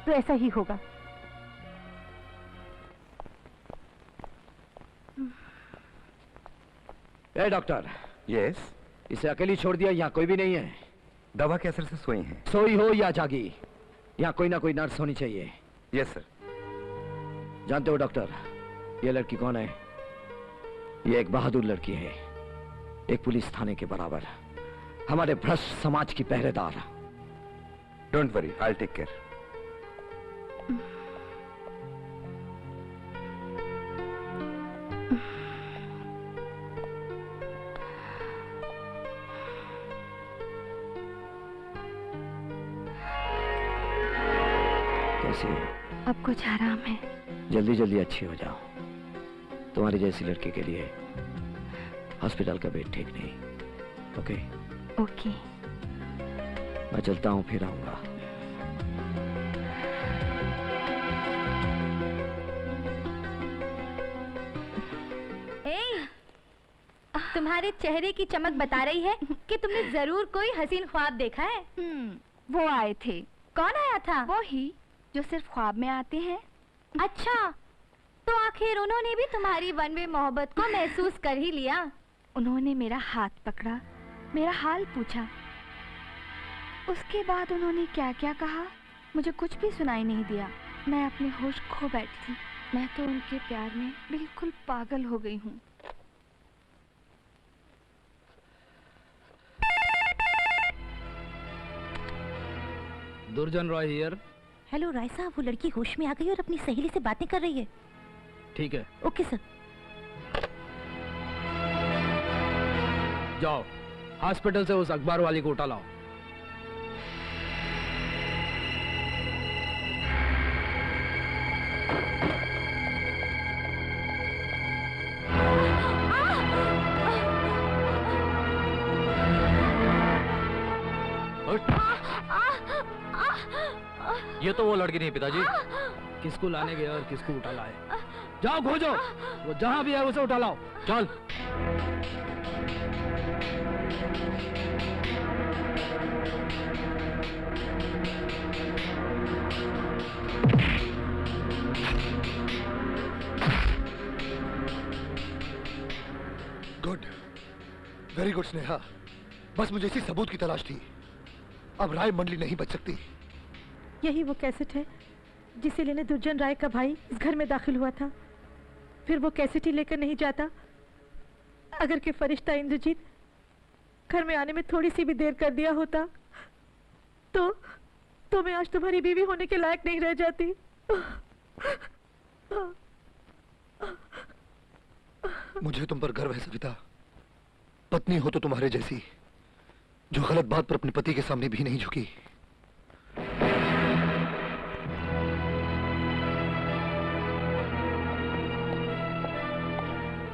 तो ऐसा ही होगा। ए डॉक्टर। यस। इसे अकेली छोड़ दिया, यहाँ कोई भी नहीं है। दवा के असर से सोई हैं। सोई हो या जागी, यहाँ कोई ना कोई नर्स होनी चाहिए। Yes sir. जानते हो डॉक्टर, ये लड़की कौन है? ये एक बहादुर लड़की है, एक पुलिस थाने के बराबर, हमारे भ्रष्ट समाज की पहरेदार। Don't worry, I take care. कैसी हो? अब कुछ आराम है। जल्दी जल्दी अच्छी हो जाओ। तुम्हारी जैसी लड़की के लिए हॉस्पिटल का बेड ठीक नहीं। ओके? ओके। मैं चलता हूँ, फिर आऊंगा। तुम्हारे चेहरे की चमक बता रही है कि तुमने जरूर कोई हसीन ख्वाब देखा है। वो आए थे। कौन आया था? वो ही जो सिर्फ ख्वाब में आते हैं। अच्छा, तो आखिर उन्होंने भी तुम्हारी वन वे मोहब्बत को महसूस कर ही लिया। उन्होंने मेरा हाथ पकड़ा, मेरा हाल पूछा, उसके बाद उन्होंने क्या क्या कहा मुझे कुछ भी सुनाई नहीं दिया। मैं अपने होश खो बैठी थी। मैं तो उनके प्यार में बिल्कुल पागल हो गई हूँ। दुर्जन रॉय हियर। हेलो राय साहब, वो लड़की होश में आ गई और अपनी सहेली से बातें कर रही है। ठीक है। Okay sir. जाओ, हॉस्पिटल से उस अखबार वाली को उठा लाओ। ये तो वो लड़की नहीं पिताजी। किसको लाने गए और किसको उठा लाए? जाओ खोजो, वो जहां भी है उसे उठा लाओ। चल। Good, very good Sneha. बस मुझे इसी सबूत की तलाश थी। अब राय मंडली नहीं बच सकती। यही वो कैसेट है जिसे लेने दुर्जन राय का भाई इस घर में दाखिल हुआ था। फिर वो कैसेट ही लेकर नहीं जाता। अगर के फरिश्ता इंद्रजीत घर में आने में थोड़ी सी भी देर कर दिया होता तो मैं आज तुम्हारी बीवी होने के लायक नहीं रह जाती। मुझे तुम पर गर्व है सविता। पत्नी हो तो तुम्हारे जैसी, जो गलत बात पर अपने पति के सामने भी नहीं झुकी।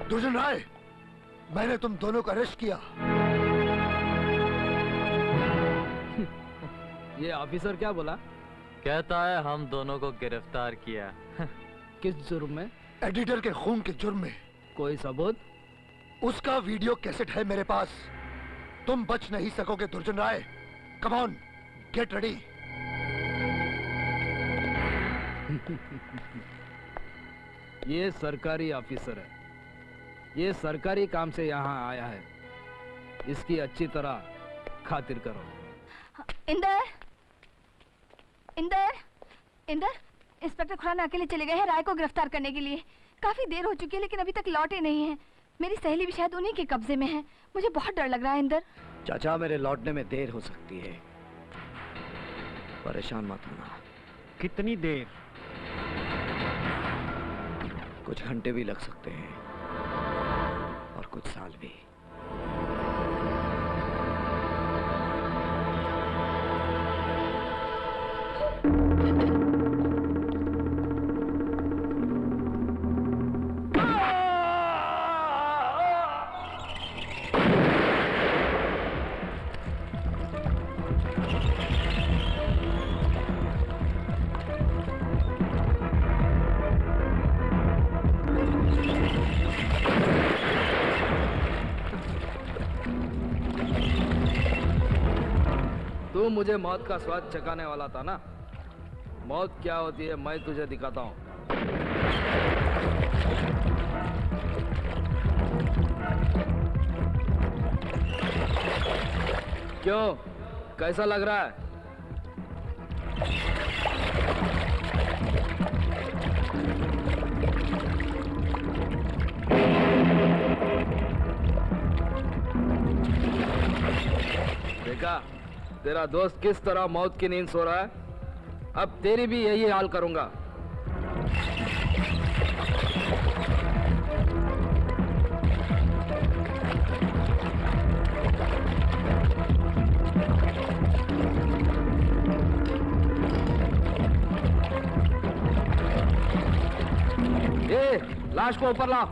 दुर्जन राय, मैंने तुम दोनों का अरेस्ट किया। ये ऑफिसर क्या बोला? कहता है हम दोनों को गिरफ्तार किया। किस जुर्म में? एडिटर के खून के जुर्म में। कोई सबूत? उसका वीडियो कैसेट है मेरे पास। तुम बच नहीं सकोगे Durjan Rai. Come on, get ready. ये सरकारी ऑफिसर है, ये सरकारी काम से यहाँ आया है। इसकी अच्छी तरह खातिर करो। इंदर, इंदर, इंदर, इंस्पेक्टर खुराना अकेले चले गए हैं राय को गिरफ्तार करने के लिए। काफी देर हो चुकी है लेकिन अभी तक लौटे नहीं हैं। मेरी सहेली भी शायद उन्हीं के कब्जे में है। मुझे बहुत डर लग रहा है इंदर। चाचा, मेरे लौटने में देर हो सकती है, परेशान मत होना। कितनी देर? कुछ घंटे भी लग सकते हैं और कुछ साल भी। तू मुझे मौत का स्वाद चखाने वाला था ना। मौत क्या होती है मैं तुझे दिखाता हूँ। क्यों, कैसा लग रहा है? देखा तेरा दोस्त किस तरह मौत की नींद सो रहा है। अब तेरी भी यही हाल करूंगा। ए, लाश को ऊपर ला।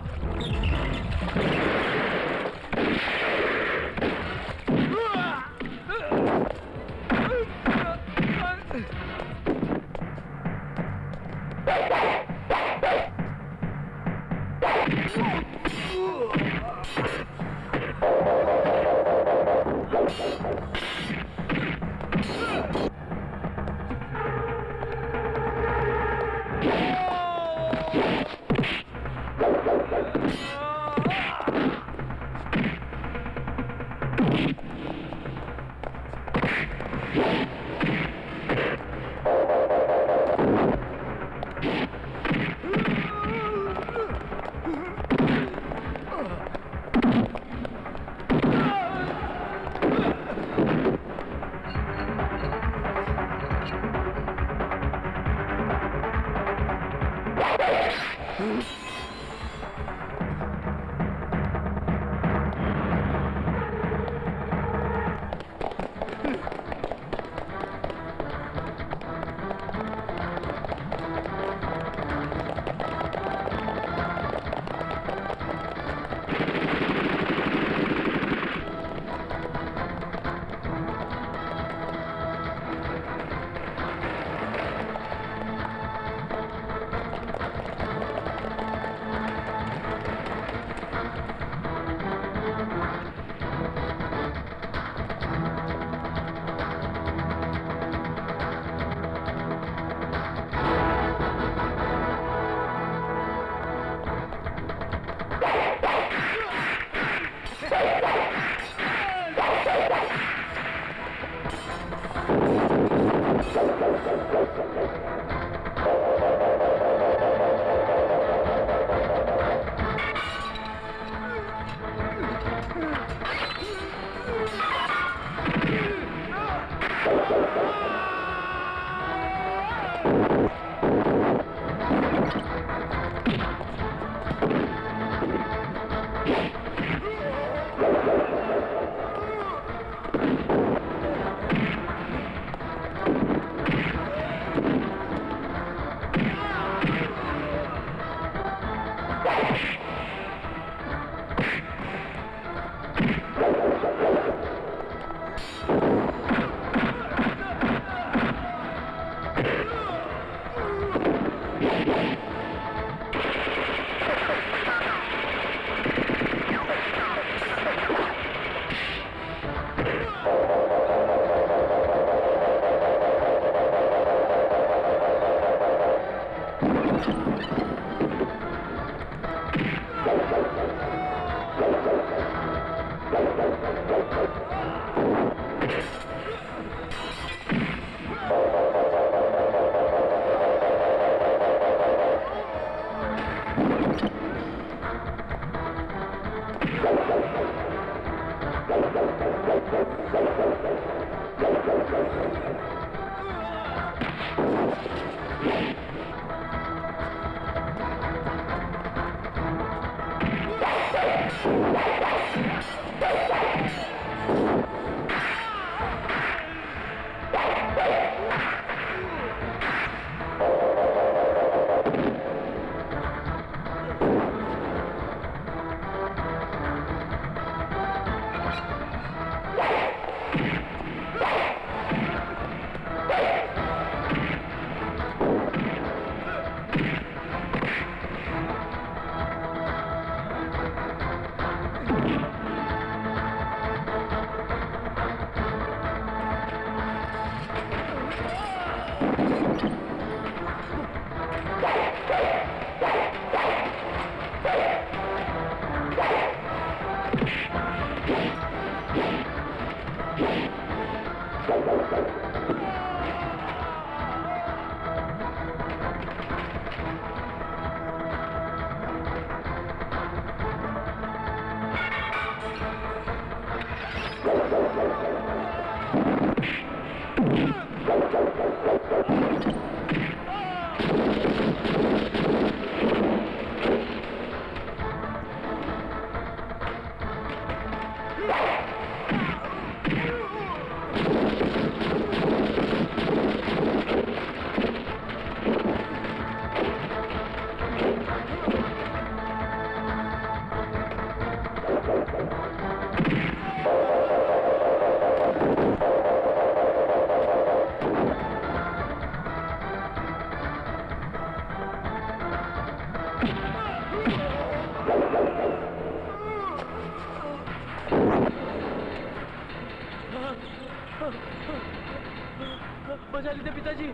बचा लीजिए पिताजी।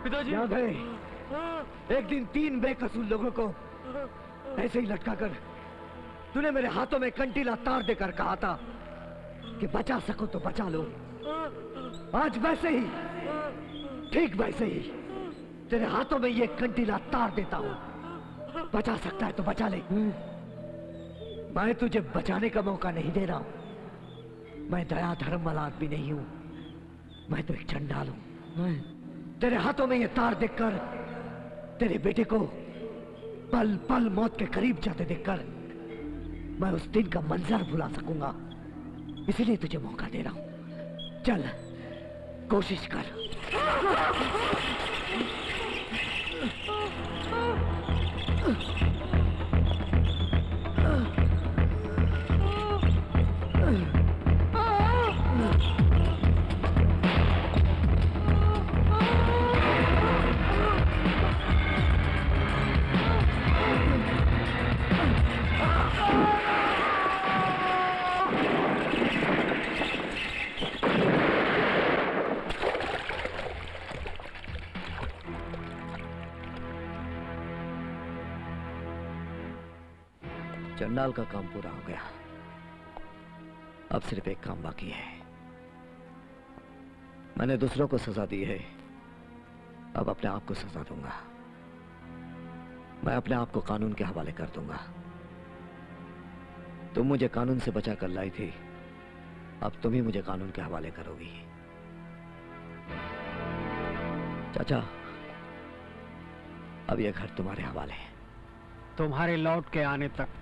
पिताजी याद है एक दिन 3 बेकसूर लोगों को ऐसे ही लटका कर तूने मेरे हाथों में कंटीला तार देकर कहा था कि बचा सको तो बचा लो। आज वैसे ही, ठीक वैसे ही तेरे हाथों में ये कंटीला तार देता हूं। बचा सकता है तो बचा ले। मैं तुझे बचाने का मौका नहीं दे रहा हूं। मैं दया धर्म वाला आदमी नहीं हूं। मैं तो एक चंडाल हूं। तेरे हाथों में ये तार देखकर तेरे बेटे को पल पल मौत के करीब जाते देखकर मैं उस दिन का मंजर भुला सकूंगा। इसीलिए तुझे मौका दे रहा हूं। चल कोशिश कर। चंडाल का काम पूरा हो गया। अब सिर्फ एक काम बाकी है। मैंने दूसरों को सजा दी है, अब अपने आप को सजा दूंगा। मैं अपने आप को कानून के हवाले कर दूंगा। तुम मुझे कानून से बचा कर लाई थी, अब तुम ही मुझे कानून के हवाले करोगी। चाचा, अब यह घर तुम्हारे हवाले है। तुम्हारे लौट के आने तक